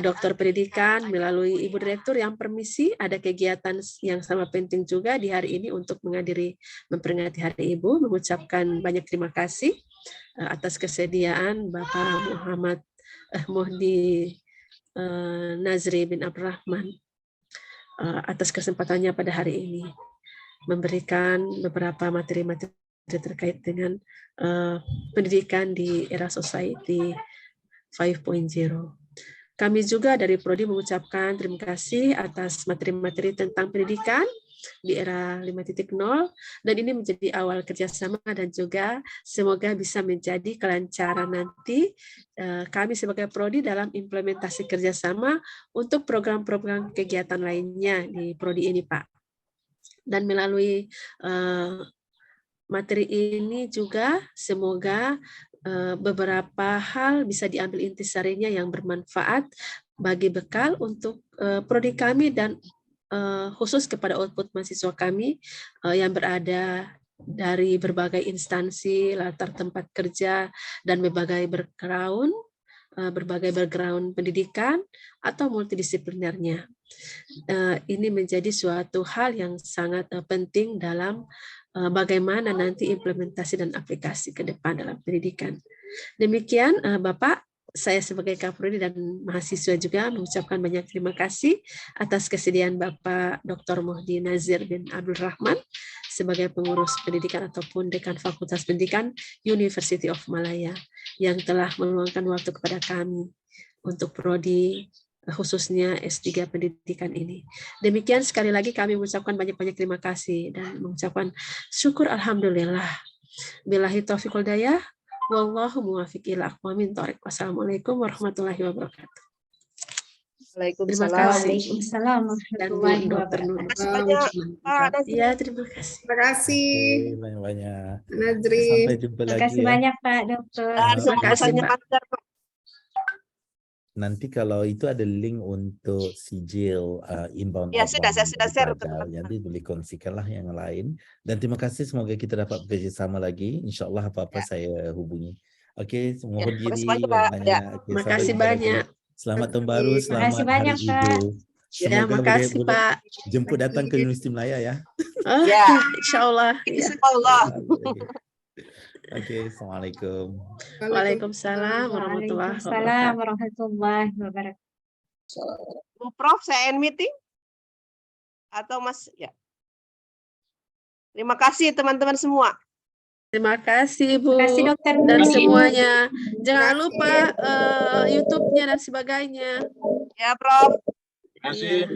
Dokter Pendidikan melalui Ibu Direktur yang permisi ada kegiatan yang sama penting juga di hari ini untuk menghadiri memperingati Hari Ibu, mengucapkan banyak terima kasih atas kesediaan Bapak Muhammad Muhdi Nazri bin Abdurrahman atas kesempatannya pada hari ini memberikan beberapa materi-materi terkait dengan pendidikan di era society 5.0. Kami juga dari Prodi mengucapkan terima kasih atas materi-materi tentang pendidikan di era 5.0 dan ini menjadi awal kerjasama dan juga semoga bisa menjadi kelancaran nanti kami sebagai Prodi dalam implementasi kerjasama untuk program-program kegiatan lainnya di Prodi ini, Pak. Dan melalui materi ini juga semoga beberapa hal bisa diambil intisarinya yang bermanfaat bagi bekal untuk Prodi kami dan khusus kepada output mahasiswa kami yang berada dari berbagai instansi, latar tempat kerja, dan berbagai background pendidikan atau multidisiplinernya. Ini menjadi suatu hal yang sangat penting dalam bagaimana nanti implementasi dan aplikasi ke depan dalam pendidikan. Demikian Bapak, saya sebagai Kaprodi dan mahasiswa juga mengucapkan banyak terima kasih atas kesediaan Bapak Dr. Muhdi Nazir bin Abdul Rahman sebagai pengurus pendidikan ataupun Dekan Fakultas Pendidikan University of Malaya yang telah meluangkan waktu kepada kami untuk prodi khususnya S3 pendidikan ini. Demikian sekali lagi kami mengucapkan banyak-banyak terima kasih dan mengucapkan syukur alhamdulillah. Billahi taufiq wal hidayah. Wallahu muwaffiq ila aqwamit thoriq. Wassalamualaikum warahmatullahi wabarakatuh. Terima Waalaikumsalam. kasih. Waalaikumsalam Dan Bu warahmatullahi Dr. wabarakatuh. Nur. Terima kasih banyak, Pak Nazri. Iya, terima kasih. Terima kasih, Oke, banyak-banyak. Nazri. Sampai jumpa Terima lagi kasih ya. banyak Pak Dokter. Dan Terima semoga kasih, pesannya Mbak. lancar, Pak. Nanti kalau itu ada link untuk sijil inbound Ya, sudah, saya sudah share ke Pajal. teman-teman. Nanti boleh kongsikanlah yang lain. Dan terima kasih, semoga kita dapat bekerjasama lagi. InsyaAllah apa-apa saya hubungi. Oke, mohon terima kasih diri banyak, Pak. banyak-banyak. Oke, Terima sampai kasih jumpa lagi. banyak. Selamat tahun baru, Terima selamat kasih Hari banyak, Pak. Ibu. Ya, Semoga makasih boleh Pak. jemput datang ke Lagi. Universiti Melaya ya. Ya. Insya Allah. Ya. Insyaallah. Oke, Assalamualaikum. Waalaikumsalam warahmatullahi Waalaikumsalam wabarakatuh. warahmatullahi wabarakatuh. Bu Prof, saya end meeting? Atau Mas? Ya. Terima kasih teman-teman semua. Terima kasih Bu Terima kasih Dokter dan Nur. semuanya. Jangan Terima lupa YouTube-nya dan sebagainya. Ya, Prof. Iya.